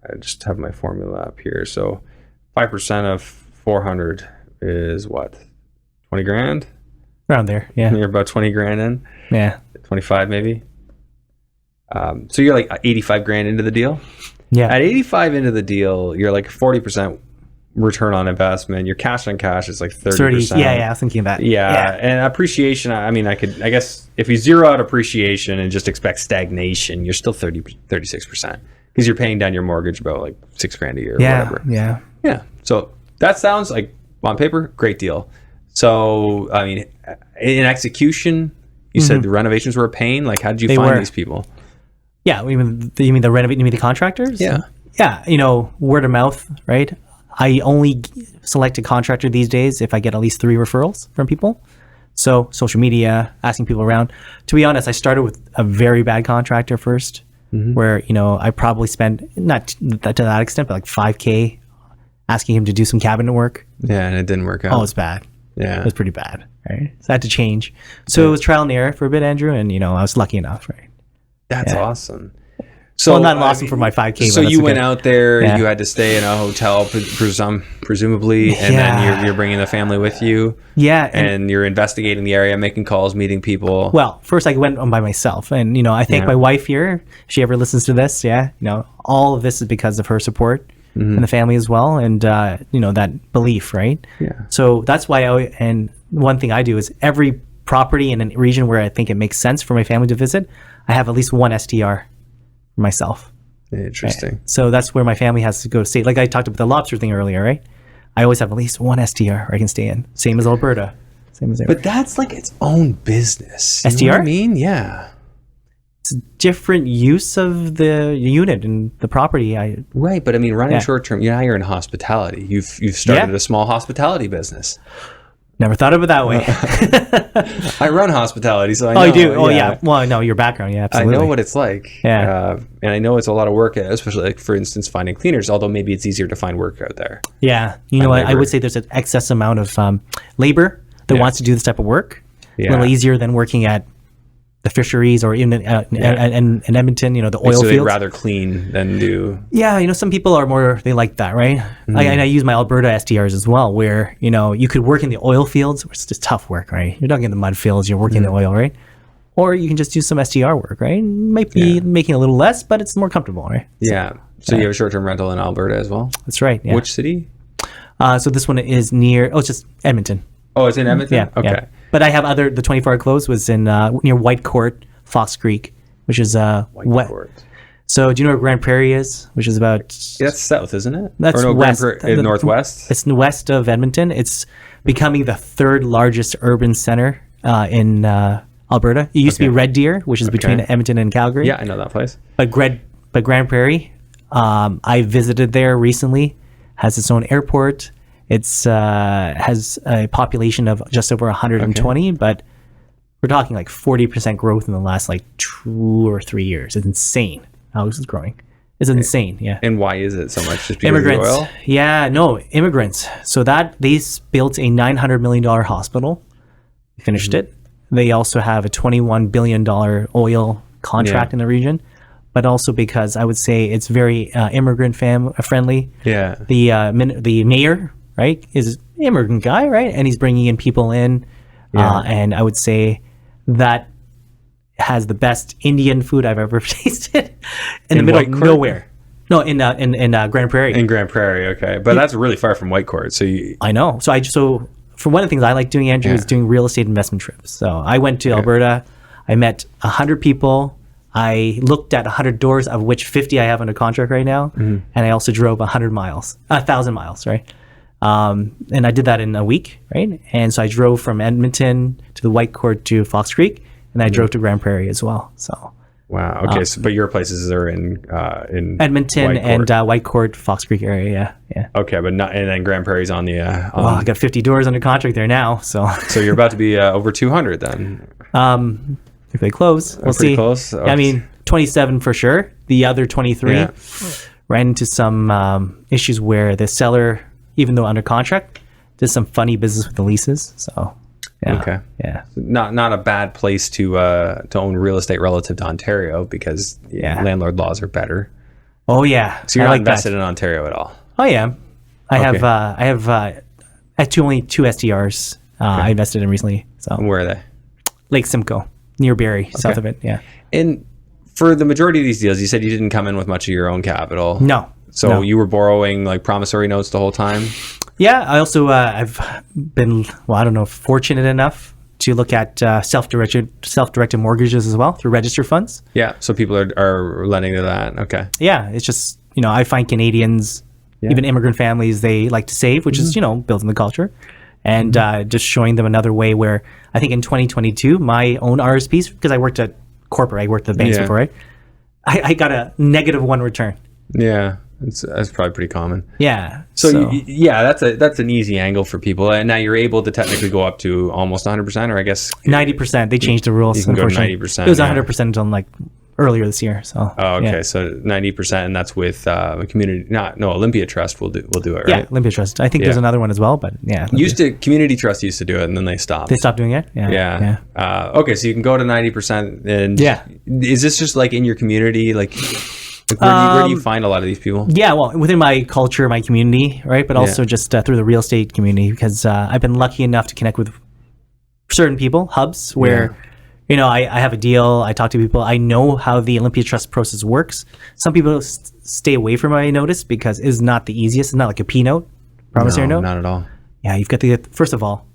I just have my formula up here. So 5% of 400 is what? 20 grand? Around there, yeah. You're about 20 grand in? Yeah. 25 maybe? So you're like 85 grand into the deal? Yeah. At 85 into the deal, you're like 40% return on investment. Your cash on cash is like 30%. Yeah, I was thinking that. Yeah. And appreciation, I mean, I guess if you zero out appreciation and just expect stagnation, you're still 36%, because you're paying down your mortgage about like $6,000 a year or whatever. Yeah. So that sounds like, on paper, great deal. So, I mean, in execution, you said the renovations were a pain. Like, how did you find these people? Yeah, you mean the contractors? Yeah. Yeah, word of mouth, right? I only select a contractor these days if I get at least 3 referrals from people. So social media, asking people around. To be honest, I started with a very bad contractor first, where, I probably spent, not to that extent, but like $5,000 asking him to do some cabinet work. Yeah, and it didn't work out. Oh, it was bad. Yeah. It was pretty bad, right? So I had to change. So it was trial and error for a bit, Andrew, and, I was lucky enough, right? That's awesome. So not awesome for my $5,000. So you went okay. out there, you had to stay in a hotel, presumably, and then you're bringing the family with you. Yeah. And you're investigating the area, making calls, meeting people. Well, first I went on by myself, and, I thank my wife here. If she ever listens to this, all of this is because of her support and the family as well. And, that belief, right? Yeah. So that's why and one thing I do is every property in a region where I think it makes sense for my family to visit, I have at least one STR for myself. Interesting. Right? So that's where my family has to go stay. Like I talked about the lobster thing earlier, right? I always have at least one STR where I can stay in. Same as Alberta. Same as But that's like its own business. You STR? know what I mean? Yeah. It's a different use of the unit and the property. Right, but I mean, running short-term, now you're in hospitality. You've started a small hospitality business. Never thought of it that way. I run hospitality, so I know. Oh, you do? Oh, yeah. Well, no, your background, yeah, absolutely. I know what it's like. Yeah. And I know it's a lot of work, especially, like, for instance, finding cleaners, although maybe it's easier to find work out there. Yeah. You know what? I would say there's an excess amount of labor that wants to do this type of work. Yeah. A little easier than working at the fisheries or in Edmonton, the oil so fields. they'd rather clean than do. Yeah, some people are more, they like that, right? And I use my Alberta STRs as well, where, you could work in the oil fields, which is just tough work, right? You're not in the mud fields, you're working the oil, right? Or you can just do some STR work, right? Might be making a little less, but it's more comfortable, right? So you have a short-term rental in Alberta as well? That's right, yeah. Which city? So this one is near, it's just Edmonton. Oh, it's in Edmonton? Yeah. Okay. Yeah. But I have the 24-hour close was in near White Court, Fox Creek, which is White Court. So do you know where Grand Prairie is? Which is about... That's south, isn't it? That's west. Northwest? It's west of Edmonton. It's becoming the 3rd largest urban center in Alberta. It used to be Red Deer, which is between Edmonton and Calgary. Yeah, I know that place. But Grand Prairie, I visited there recently, has its own airport. It's has a population of just over 120, but we're talking like 40% growth in the last like 2 or 3 years. It's insane how this is growing. It's insane, yeah. And why is it so much? Just because immigrants. of the oil? Yeah, no, immigrants. So they built a $900 million hospital. Finished it. They also have a $21 billion oil contract in the region, but also because I would say it's very immigrant friendly. Yeah. The mayor, right, is an immigrant guy, right? And he's bringing in people in. And I would say that has the best Indian food I've ever tasted in the middle of nowhere. No, in Grand Prairie. In Grand Prairie, okay. But that's really far from White Court. I know. So for one of the things I like doing, Andrew, is doing real estate investment trips. So I went to Alberta. I met 100 people. I looked at 100 doors, of which 50 I have under contract right now. And I also drove 1,000 miles, right? And I did that in a week, right? And so I drove from Edmonton to the White Court to Fox Creek, and I drove to Grand Prairie as well. So wow, okay. But your places are in Edmonton White Court. and White Court, Fox Creek area, yeah. Okay, but not, and then Grand Prairie's on the. Well, I got 50 doors under contract there now, so. So you're about to be over 200 then. If they close, we'll see. Close? Okay. I mean, 27 for sure. The other 23 ran into some issues where the seller, even though under contract, did some funny business with the leases. So yeah. Okay. Yeah. Not a bad place to own real estate relative to Ontario, because landlord laws are better. Oh yeah. So you're I not like invested that. in Ontario at all. Oh yeah. I Okay. have only two STRs I invested in recently. So And where are they? Lake Simcoe, near Barrie, south of it. Yeah. And for the majority of these deals, you said you didn't come in with much of your own capital. No. So no. you were borrowing like promissory notes the whole time? Yeah. I also I've been fortunate enough to look at self-directed mortgages as well through registered funds. Yeah. So people are lending to that. Okay. Yeah. It's just I find Canadians, even immigrant families, they like to save, which is built in the culture. And just showing them another way where I think in 2022, my own RSPs, because I worked at corporate, I worked at the banks before, right? I got a -1 return. Yeah, that's probably pretty common. Yeah. So that's an easy angle for people. And now you're able to technically go up to almost 100%, or I guess 90%. They changed the rules. You can go to Unfortunately, 90%. It was 100% until like earlier this year. So. Oh, okay. Yeah. So 90%, and that's with a community. Olympia Trust will do it, right? Yeah, Olympia Trust. I think there's another one as well, but yeah. Community Trust used to do it, and then they stopped. They stopped doing it. Yeah. Yeah. Okay, so you can go to 90%, and is this just like in your community, like where do you find a lot of these people? Yeah, well, within my culture, my community, right? But also just through the real estate community, because I've been lucky enough to connect with certain people, hubs, where I have a deal, I talk to people, I know how the Olympia Trust process works. Some people stay away from it, I notice, because it's not the easiest. It's not like a P note, promissory note. Not at all. Yeah, you've got first of all,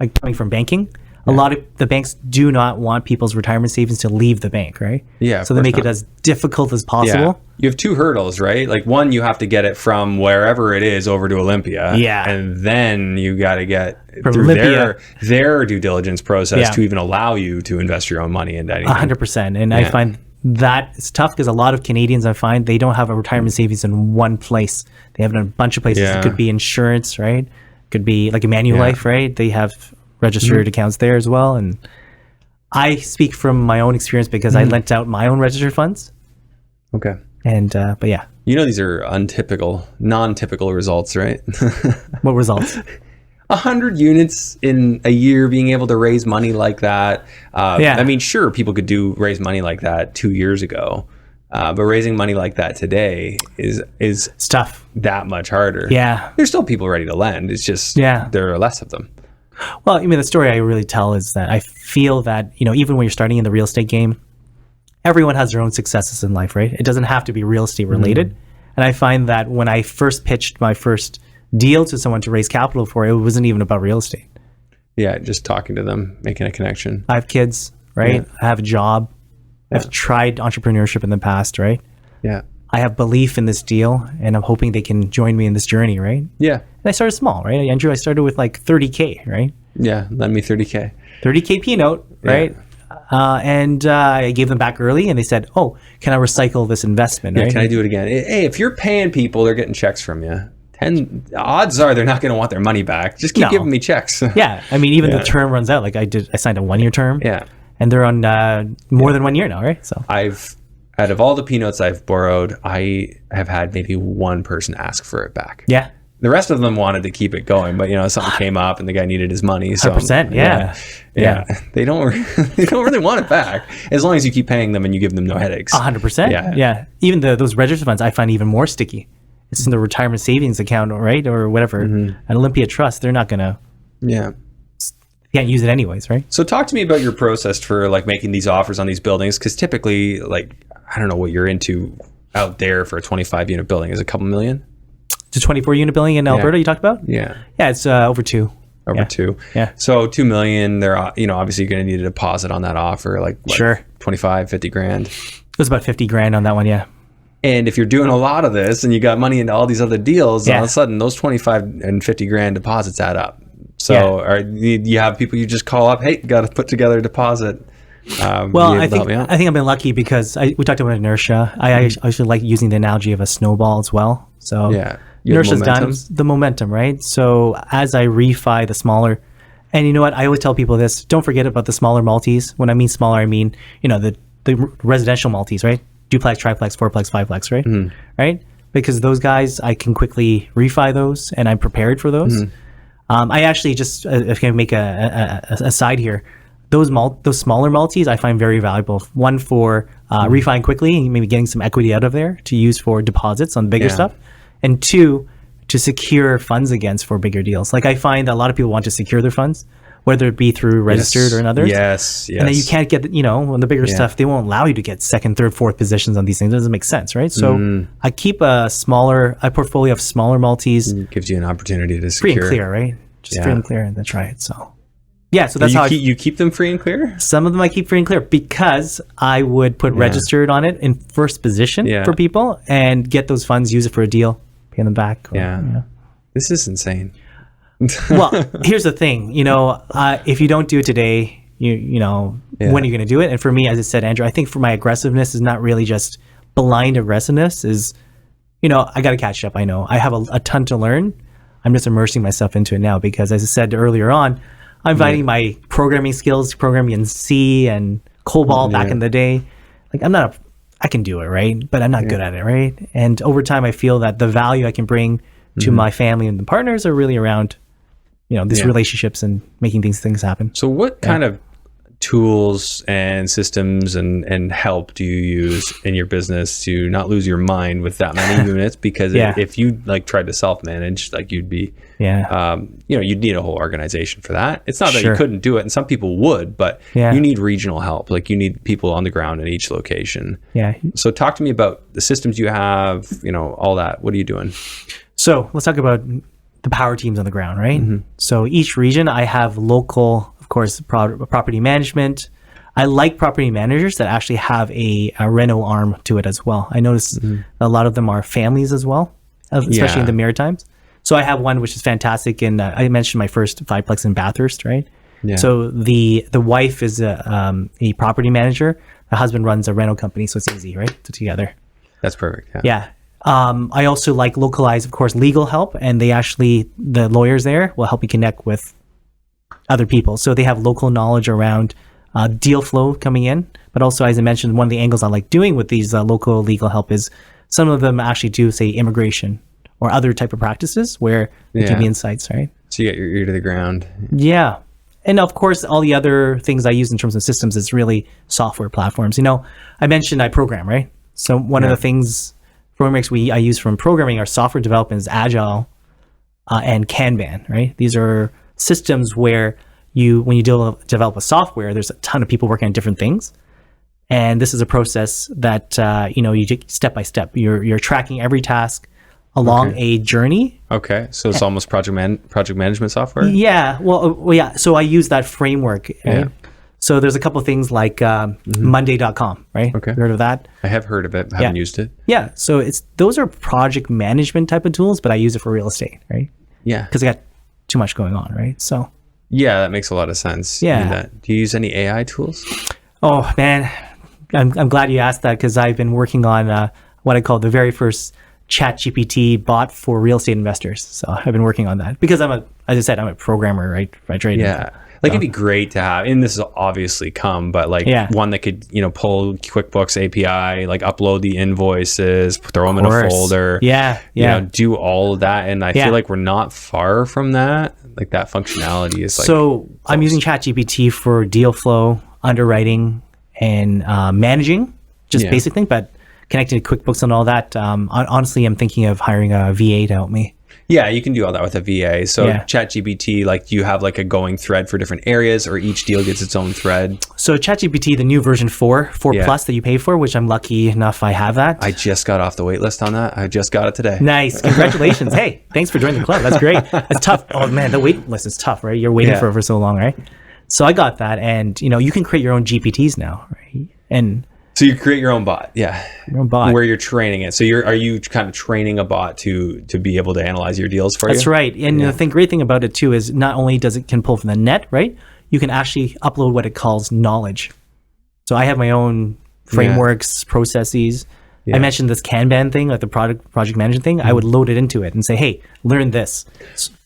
like coming from banking, a lot of the banks do not want people's retirement savings to leave the bank, right? Yeah. So they make it as difficult as possible. Yeah. You have two hurdles, right? Like one, you have to get it from wherever it is over to Olympia. Yeah. And then you got to get From through Olympia. their due diligence process to even allow you to invest your own money into anything. 100%. And I find that it's tough because a lot of Canadians, I find, they don't have a retirement savings in one place. They have it in a bunch of places. Yeah. It could be insurance, right? It could be like a Manulife, right? They have registered accounts there as well. And I speak from my own experience because I lent out my own registered funds. Okay. And, but yeah. These are non-typical results, right? What results? 100 units in a year, being able to raise money like that. I mean, sure, people could raise money like that 2 years ago, but raising money like that today is It's tough. that much harder. Yeah. There's still people ready to lend. It's just there are less of them. Well, I mean, the story I really tell is that I feel that, even when you're starting in the real estate game, everyone has their own successes in life, right? It doesn't have to be real estate related. And I find that when I first pitched my first deal to someone to raise capital for, it wasn't even about real estate. Yeah, just talking to them, making a connection. I have kids, right? Yeah. I have a job. I've tried entrepreneurship in the past, right? Yeah. I have belief in this deal, and I'm hoping they can join me in this journey, right? Yeah. And I started small, right? Andrew, I started with like 30K, right? Yeah, lend me 30K. 30K P note, right? And I gave them back early, and they said, "Oh, can I recycle this investment?" Yeah, right? can I do it again? Hey, if you're paying people, they're getting checks from you. Odds are they're not going to want their money back. Just keep giving me checks. Yeah, I mean, even the term runs out. Like I signed a 1-year term. Yeah, and they're on more than 1 year now, right? So out of all the P notes I've borrowed, I have had maybe one person ask for it back. Yeah. The rest of them wanted to keep it going, but something came up and the guy needed his money. So 100%. Yeah. They don't really want it back as long as you keep paying them and you give them no headaches. 100%. Yeah. Even those registered funds, I find even more sticky. It's in the retirement savings account, right, or whatever. An Olympia Trust, they're not gonna. Yeah. You can't use it anyways, right? So talk to me about your process for like making these offers on these buildings, because typically, like, I don't know what you're into out there for a 25 unit building. Is it a couple million? It's a 24 unit building in Alberta you talked about? Yeah. Yeah, it's over 2. Over 2. Yeah. So 2 million, they're, obviously you're going to need a deposit on that offer, like what, sure. 25, 50 grand. It was about 50 grand on that one, yeah. And if you're doing a lot of this and you got money into all these other deals, all of a sudden those 25 and 50 grand deposits add up. So you have people you just call up, hey, got to put together a deposit. Well, I think I've been lucky because we talked about inertia. I actually like using the analogy of a snowball as well. So inertia's done the momentum, right? So as I refi the smaller, and you know what, I always tell people this: don't forget about the smaller multis. When I mean smaller, I mean the residential multis, right? Duplex, triplex, fourplex, fiveplex, right? Right? Because those guys, I can quickly refi those, and I'm prepared for those. I actually just, if I can make a side here, those smaller multis I find very valuable. One for refining quickly, maybe getting some equity out of there to use for deposits on bigger stuff, and two, to secure funds against for bigger deals. Like I find that a lot of people want to secure their funds, whether it be through registered or in others. Yes. And then you can't get, on the bigger stuff, they won't allow you to get second, third, fourth positions on these things. It doesn't make sense, right? So I keep a portfolio of smaller multis. Gives you an opportunity to free secure. and clear, right? Just free and clear, and that's right. So so that's you keep them free and clear? Some of them I keep free and clear because I would put registered on it in first position for people and get those funds, use it for a deal, pay them back. This is insane. Well, here's the thing, if you don't do it today, when are you going to do it? And for me, as I said, Andrew, I think for my aggressiveness is not really just blind aggressiveness is, I got to catch up. I know I have a ton to learn. I'm just immersing myself into it now because, as I said earlier on, I'm finding my programming skills, programming in C and COBOL back in the day. Like I can do it, right? But I'm not good at it, right? And over time, I feel that the value I can bring to my family and the partners are really around, these relationships and making things happen. So what kind of tools and systems and help do you use in your business to not lose your mind with that many units? Because if you tried to self-manage, you'd be, you'd need a whole organization for that. It's not that you couldn't do it, and some people would, but you need regional help. You need people on the ground in each location. Yeah. So talk to me about the systems you have, all that. What are you doing? So let's talk about the power teams on the ground, right? So each region, I have local, of course, property management. I like property managers that actually have a reno arm to it as well. I notice a lot of them are families as well, especially in the Maritimes. So I have one which is fantastic, and I mentioned my first fiveplex in Bathurst, right? Yeah. So the wife is a property manager. The husband runs a rental company, so it's easy, right? Together. That's perfect. Yeah. I also like localized, of course, legal help, and the lawyers there will help you connect with other people. So they have local knowledge around deal flow coming in. But also, as I mentioned, one of the angles I like doing with these local legal help is some of them actually do, say, immigration or other type of practices where they give me insights, right? So you get your ear to the ground. Yeah. And of course, all the other things I use in terms of systems is really software platforms. I mentioned I program, right? So one of the things frameworks I use from programming our software development is Agile and Kanban, right? These are systems where when you develop a software, there's a ton of people working on different things. And this is a process that, you take step by step. You're tracking every task along a journey. Okay. So it's almost project management software? Yeah. Well, yeah. So I use that framework. Right? Yeah. So there's a couple of things like Monday.com, right? Okay. You heard of that? I have heard of it. I haven't used it. Yeah. So those are project management type of tools, but I use it for real estate, right? Yeah. Because I got too much going on, right? So. Yeah, that makes a lot of sense. Yeah. Do you use any AI tools? Oh man, I'm glad you asked that because I've been working on what I call the very first ChatGPT bot for real estate investors. So I've been working on that because as I said, I'm a programmer, right? By trade. Yeah. It'd be great to have, and this has obviously come, but one that could, pull QuickBooks API, upload the invoices, throw them in a folder. Yeah. Do all of that. And I feel like we're not far from that. That functionality is So I'm using ChatGPT for deal flow, underwriting, and managing, just basic things, but connecting to QuickBooks and all that. Honestly, I'm thinking of hiring a VA to help me. Yeah, you can do all that with a VA. So ChatGPT, do you have a going thread for different areas, or each deal gets its own thread? So ChatGPT, the new version 4 plus that you pay for, which I'm lucky enough I have that. I just got off the wait list on that. I just got it today. Nice. Congratulations. Hey, thanks for joining the club. That's great. It's tough. Oh man, the wait list is tough, right? You're waiting for so long, right? So I got that, and you can create your own GPTs now, right? And so you create your own bot, your own bot, where you're training it. So are you kind of training a bot to be able to analyze your deals for you? That's right. And the great thing about it too is not only can pull from the net, right? You can actually upload what it calls knowledge. So I have my own frameworks, processes. Yeah. I mentioned this Kanban thing, the project management thing. I would load it into it and say, hey, learn this.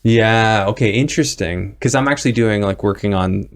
Yeah. Okay. Interesting. Because I'm actually doing working on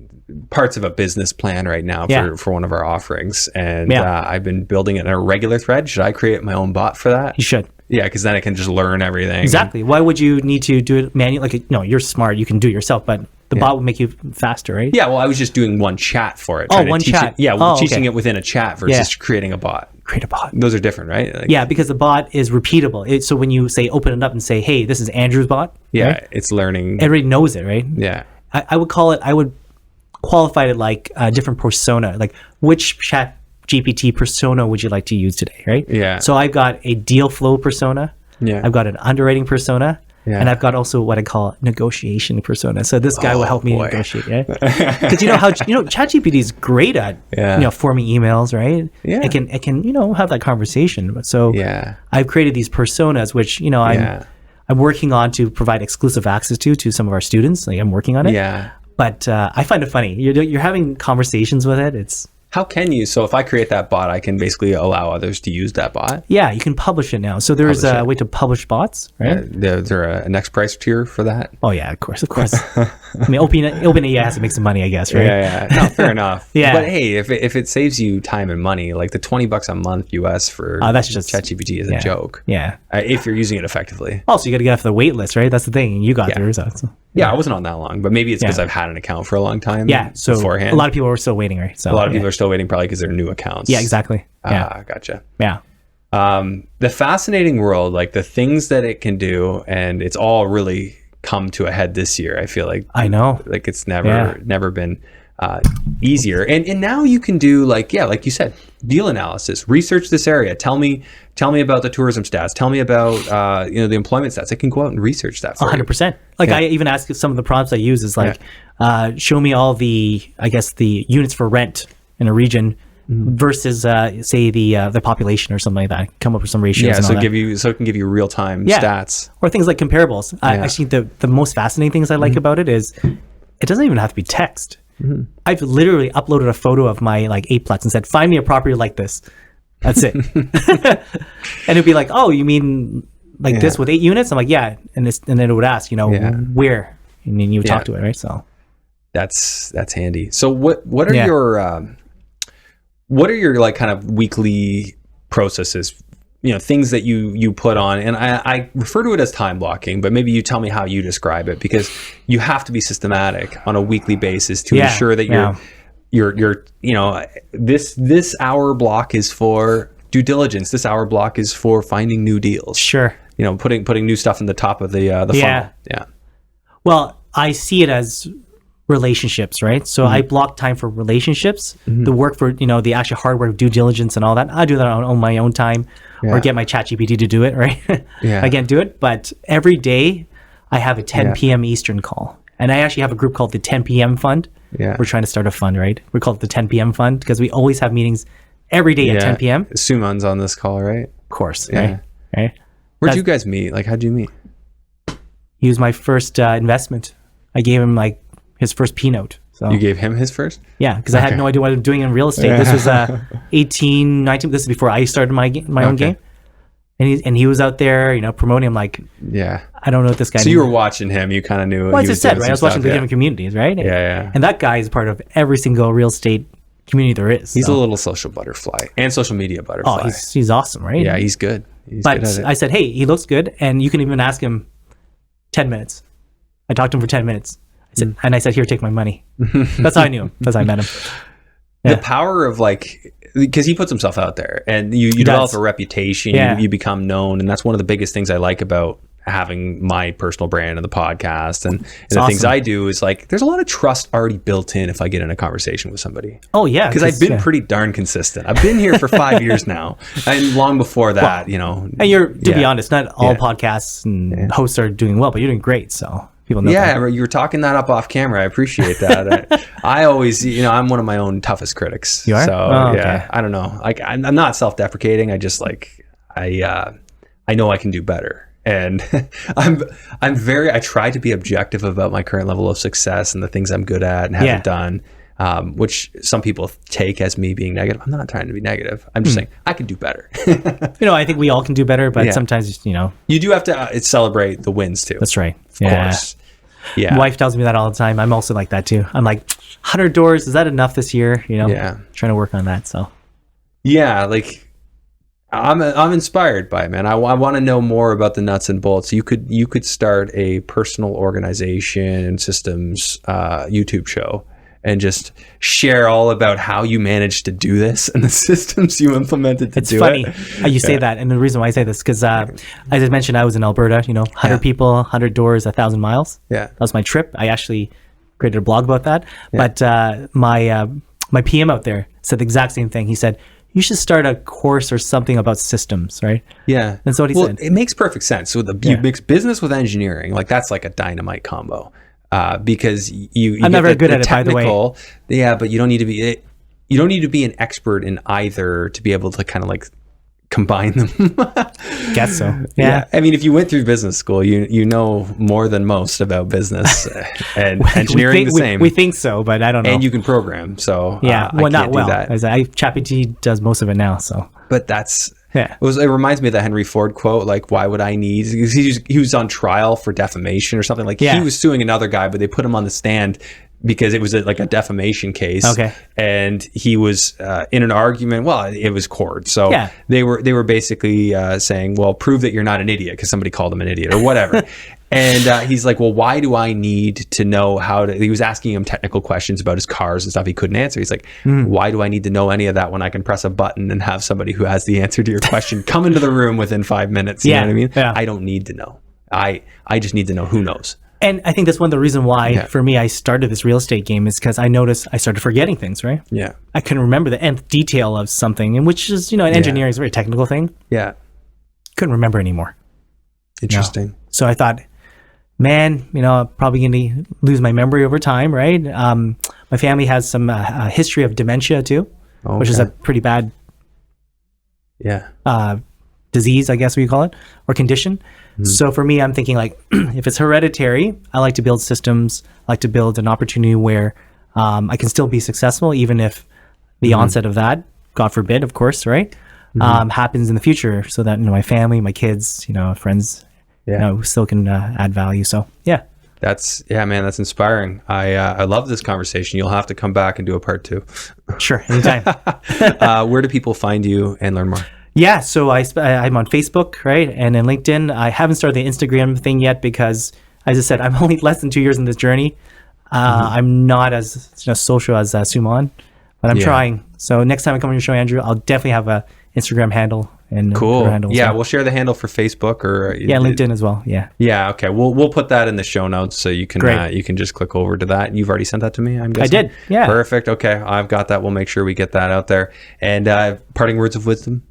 parts of a business plan right now for one of our offerings, and I've been building it in a regular thread. Should I create my own bot for that? You should. Yeah, because then it can just learn everything. Exactly. Why would you need to do it manually? Like, no, you're smart. You can do it yourself, but the bot would make you faster, right? Yeah, well, I was just doing one chat for it. Oh, trying to one teach chat. It, yeah, Oh, teaching okay. it within a chat versus creating a bot. Create a bot. Those are different, right? Like, Yeah, because the bot is repeatable. So when you say open it up and say, hey, this is Andrew's bot. yeah, right? it's learning. Everybody knows it, right? Yeah. I would qualify it like a different persona. Like, which ChatGPT persona would you like to use today, right? Yeah. So I've got a deal flow persona. Yeah. I've got an underwriting persona. Yeah. And I've got also what I call negotiation persona. So this guy will help me negotiate, right? Because ChatGPT is great at forming emails, right? Yeah. It can have that conversation. So I've created these personas, which I'm working on to provide exclusive access to some of our students. Like I'm working on it. Yeah. But I find it funny. You're having conversations with it. How can you? So if I create that bot, I can basically allow others to use that bot? Yeah, you can publish it now. So there's a way to publish bots, right? Is there a next price tier for that? Oh, yeah, of course. I mean, OpenAI has to make some money, I guess, right? Yeah. No, fair enough. Yeah. But hey, if it saves you time and money, like the $20 a month US for that's just ChatGPT is a joke. Yeah. If you're using it effectively. Also, you got to get off the wait list, right? That's the thing. You got through. So. Yeah, I wasn't on that long, but maybe it's because I've had an account for a long time. Yeah, so beforehand. a lot of people are still waiting, right? So a lot of people are still waiting, probably because they're new accounts. Yeah, exactly. Yeah, gotcha. Yeah. The fascinating world, like the things that it can do, and it's all really come to a head this year. I feel like like it's never been easier, and now you can do like you said, deal analysis, research this area, tell me about the tourism stats, tell me about the employment stats. I can go out and research that for 100%. Like I even ask some of the prompts I use is like show me all the units for rent in a region versus say the population or something like that. Come up with some ratios. So it can give you real time stats or things like comparables. Actually, the most fascinating things I like about it is it doesn't even have to be text. I've literally uploaded a photo of my like eightplex and said, find me a property like this. That's it. And it'd be like, oh, you mean like this with 8 units? I'm like, yeah. And then it would ask, where? And then you would talk to it, right? So that's handy. So what are your like kind of weekly processes? Things that you put on, and I refer to it as time blocking, but maybe you tell me how you describe it, because you have to be systematic on a weekly basis to ensure that you're this hour block is for due diligence. This hour block is for finding new deals. Sure. Putting new stuff in the top of the funnel. Yeah. Well, I see it as relationships, right? So I block time for relationships, the work for, the actual hard work, due diligence and all that. I do that on my own time or get my ChatGPT to do it, right? I can't do it, but every day I have a 10 p.m. Eastern call. And I actually have a group called the 10 p.m. Fund. We're trying to start a fund, right? We call it the 10 p.m. Fund because we always have meetings every day at 10 p.m. Suman's on this call, right? Of course, right? Where'd you guys meet? Like, how'd you meet? He was my first investment. I gave him like his first P note. So you gave him his first? Yeah, because I had no idea what I'm doing in real estate. This was 18, 19. This is before I started my own game. And he was out there, promoting. I'm like, I don't know what this guy. So you were watching him. You kind of knew. Well, as I said, right? I was watching the different communities, right? Yeah. And that guy is part of every single real estate community there is. He's a little social butterfly and social media butterfly. Oh, he's awesome, right? Yeah, he's good. But I said, hey, he looks good, and you can even ask him 10 minutes. I talked to him for 10 minutes. I said, here, take my money. That's how I knew him. That's how I met him. The power of because he puts himself out there, and you develop a reputation, you become known, and that's one of the biggest things I like about having my personal brand and the podcast and the things I do is like there's a lot of trust already built in if I get in a conversation with somebody. Oh yeah, because I've been pretty darn consistent. I've been here for 5 years now, and long before that, And you're to be honest, not all podcasts and hosts are doing well, but you're doing great. So people know. Yeah, you were talking that up off camera. I appreciate that. I always, I'm one of my own toughest critics. You are? So okay. I don't know. Like I'm not self-deprecating. I just I know I can do better. And I try to be objective about my current level of success and the things I'm good at and haven't done, which some people take as me being negative. I'm not trying to be negative. I'm just saying I can do better. I think we all can do better, but sometimes, you do have to celebrate the wins too. That's right. Of course. Yeah. My wife tells me that all the time. I'm also like that too. I'm like, 100 doors, is that enough this year? Trying to work on that. So yeah, I'm inspired by it, man. I want to know more about the nuts and bolts. You could start a personal organization and systems YouTube show and just share all about how you managed to do this and the systems you implemented to do it. It's funny how you say that, and the reason why I say this because as I mentioned, I was in Alberta. 100 people, 100 doors, 1,000 miles. Yeah, that was my trip. I actually created a blog about that. Yeah. But my PM out there said the exact same thing. He said, you should start a course or something about systems, right? Yeah. That's what he said. It makes perfect sense. So you mix business with engineering, like that's like a dynamite combo. Because you I'm never good at it, by the way. Yeah, but you don't need to be an expert in either to be able to kind of like combine them. Guess so. Yeah. I mean, if you went through business school, you know more than most about business and engineering the same. We think so, but I don't know. And you can program, so yeah, well, not well. That. ChatGPT does most of it now, so. But that's it reminds me of the Henry Ford quote, like, why would I need? He was on trial for defamation or something. Like he was suing another guy, but they put him on the stand because it was like a defamation case. Okay. And he was in an argument. Well, it was court. So they were basically saying, well, prove that you're not an idiot because somebody called him an idiot or whatever. And he's like, well, why do I need to know how to, he was asking him technical questions about his cars and stuff he couldn't answer. He's like, why do I need to know any of that when I can press a button and have somebody who has the answer to your question come into the room within 5 minutes? You know what I mean? Yeah. I don't need to know. I just need to know who knows. And I think that's one of the reasons why, for me, I started this real estate game is because I noticed I started forgetting things, right? Yeah. I couldn't remember the nth detail of something, and which is, in engineering is a very technical thing. Yeah. Couldn't remember anymore. Interesting. So I thought, man, I'm probably going to lose my memory over time, right? My family has some history of dementia too, which is a pretty bad disease, I guess we call it, or condition. So for me, I'm thinking like, if it's hereditary, I like to build systems, I like to build an opportunity where I can still be successful, even if the onset of that, God forbid, of course, right, happens in the future, so that my family, my kids, friends, still can add value. So that's inspiring. I love this conversation. You'll have to come back and do a part 2. Sure, anytime. Where do people find you and learn more? Yeah, so I'm on Facebook, right, and then LinkedIn. I haven't started the Instagram thing yet because, as I said, I'm only less than 2 years in this journey. I'm not as social as Suman, but I'm trying. So next time I come on your show, Andrew, I'll definitely have a Instagram handle and cool. Handle. Yeah, we'll share the handle for Facebook or LinkedIn as well. Yeah. Yeah. Okay. We'll put that in the show notes so you can just click over to that. You've already sent that to me, I'm guessing. I did. Yeah. Perfect. Okay, I've got that. We'll make sure we get that out there. And parting words of wisdom.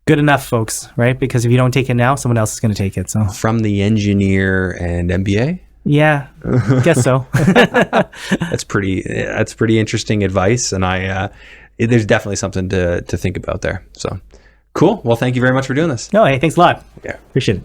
Good enough, folks, right? Because if you don't take it now, someone else is going to take it. So from the engineer and MBA? Yeah, guess so. That's pretty interesting advice, and there's definitely something to think about there. So cool. Well, thank you very much for doing this. No, hey, thanks a lot. Yeah, appreciate it.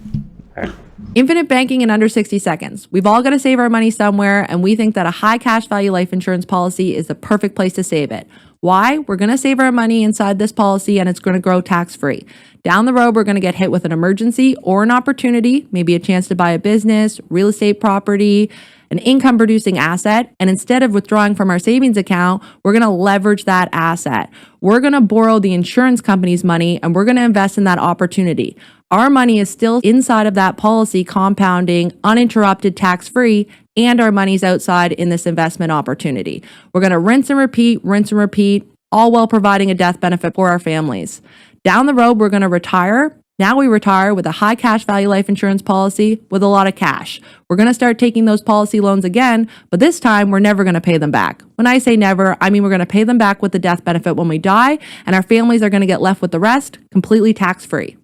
All right. Infinite banking in under 60 seconds. We've all got to save our money somewhere, and we think that a high cash value life insurance policy is the perfect place to save it. Why? We're going to save our money inside this policy, and it's going to grow tax-free. Down the road, we're going to get hit with an emergency or an opportunity, maybe a chance to buy a business, real estate property, an income-producing asset, and instead of withdrawing from our savings account, we're going to leverage that asset. We're going to borrow the insurance company's money, and we're going to invest in that opportunity. Our money is still inside of that policy, compounding, uninterrupted, tax-free, and our money's outside in this investment opportunity. We're going to rinse and repeat, all while providing a death benefit for our families. Down the road, we're going to retire. Now we retire with a high cash value life insurance policy with a lot of cash. We're going to start taking those policy loans again, but this time we're never going to pay them back. When I say never, I mean we're going to pay them back with the death benefit when we die, and our families are going to get left with the rest completely tax-free.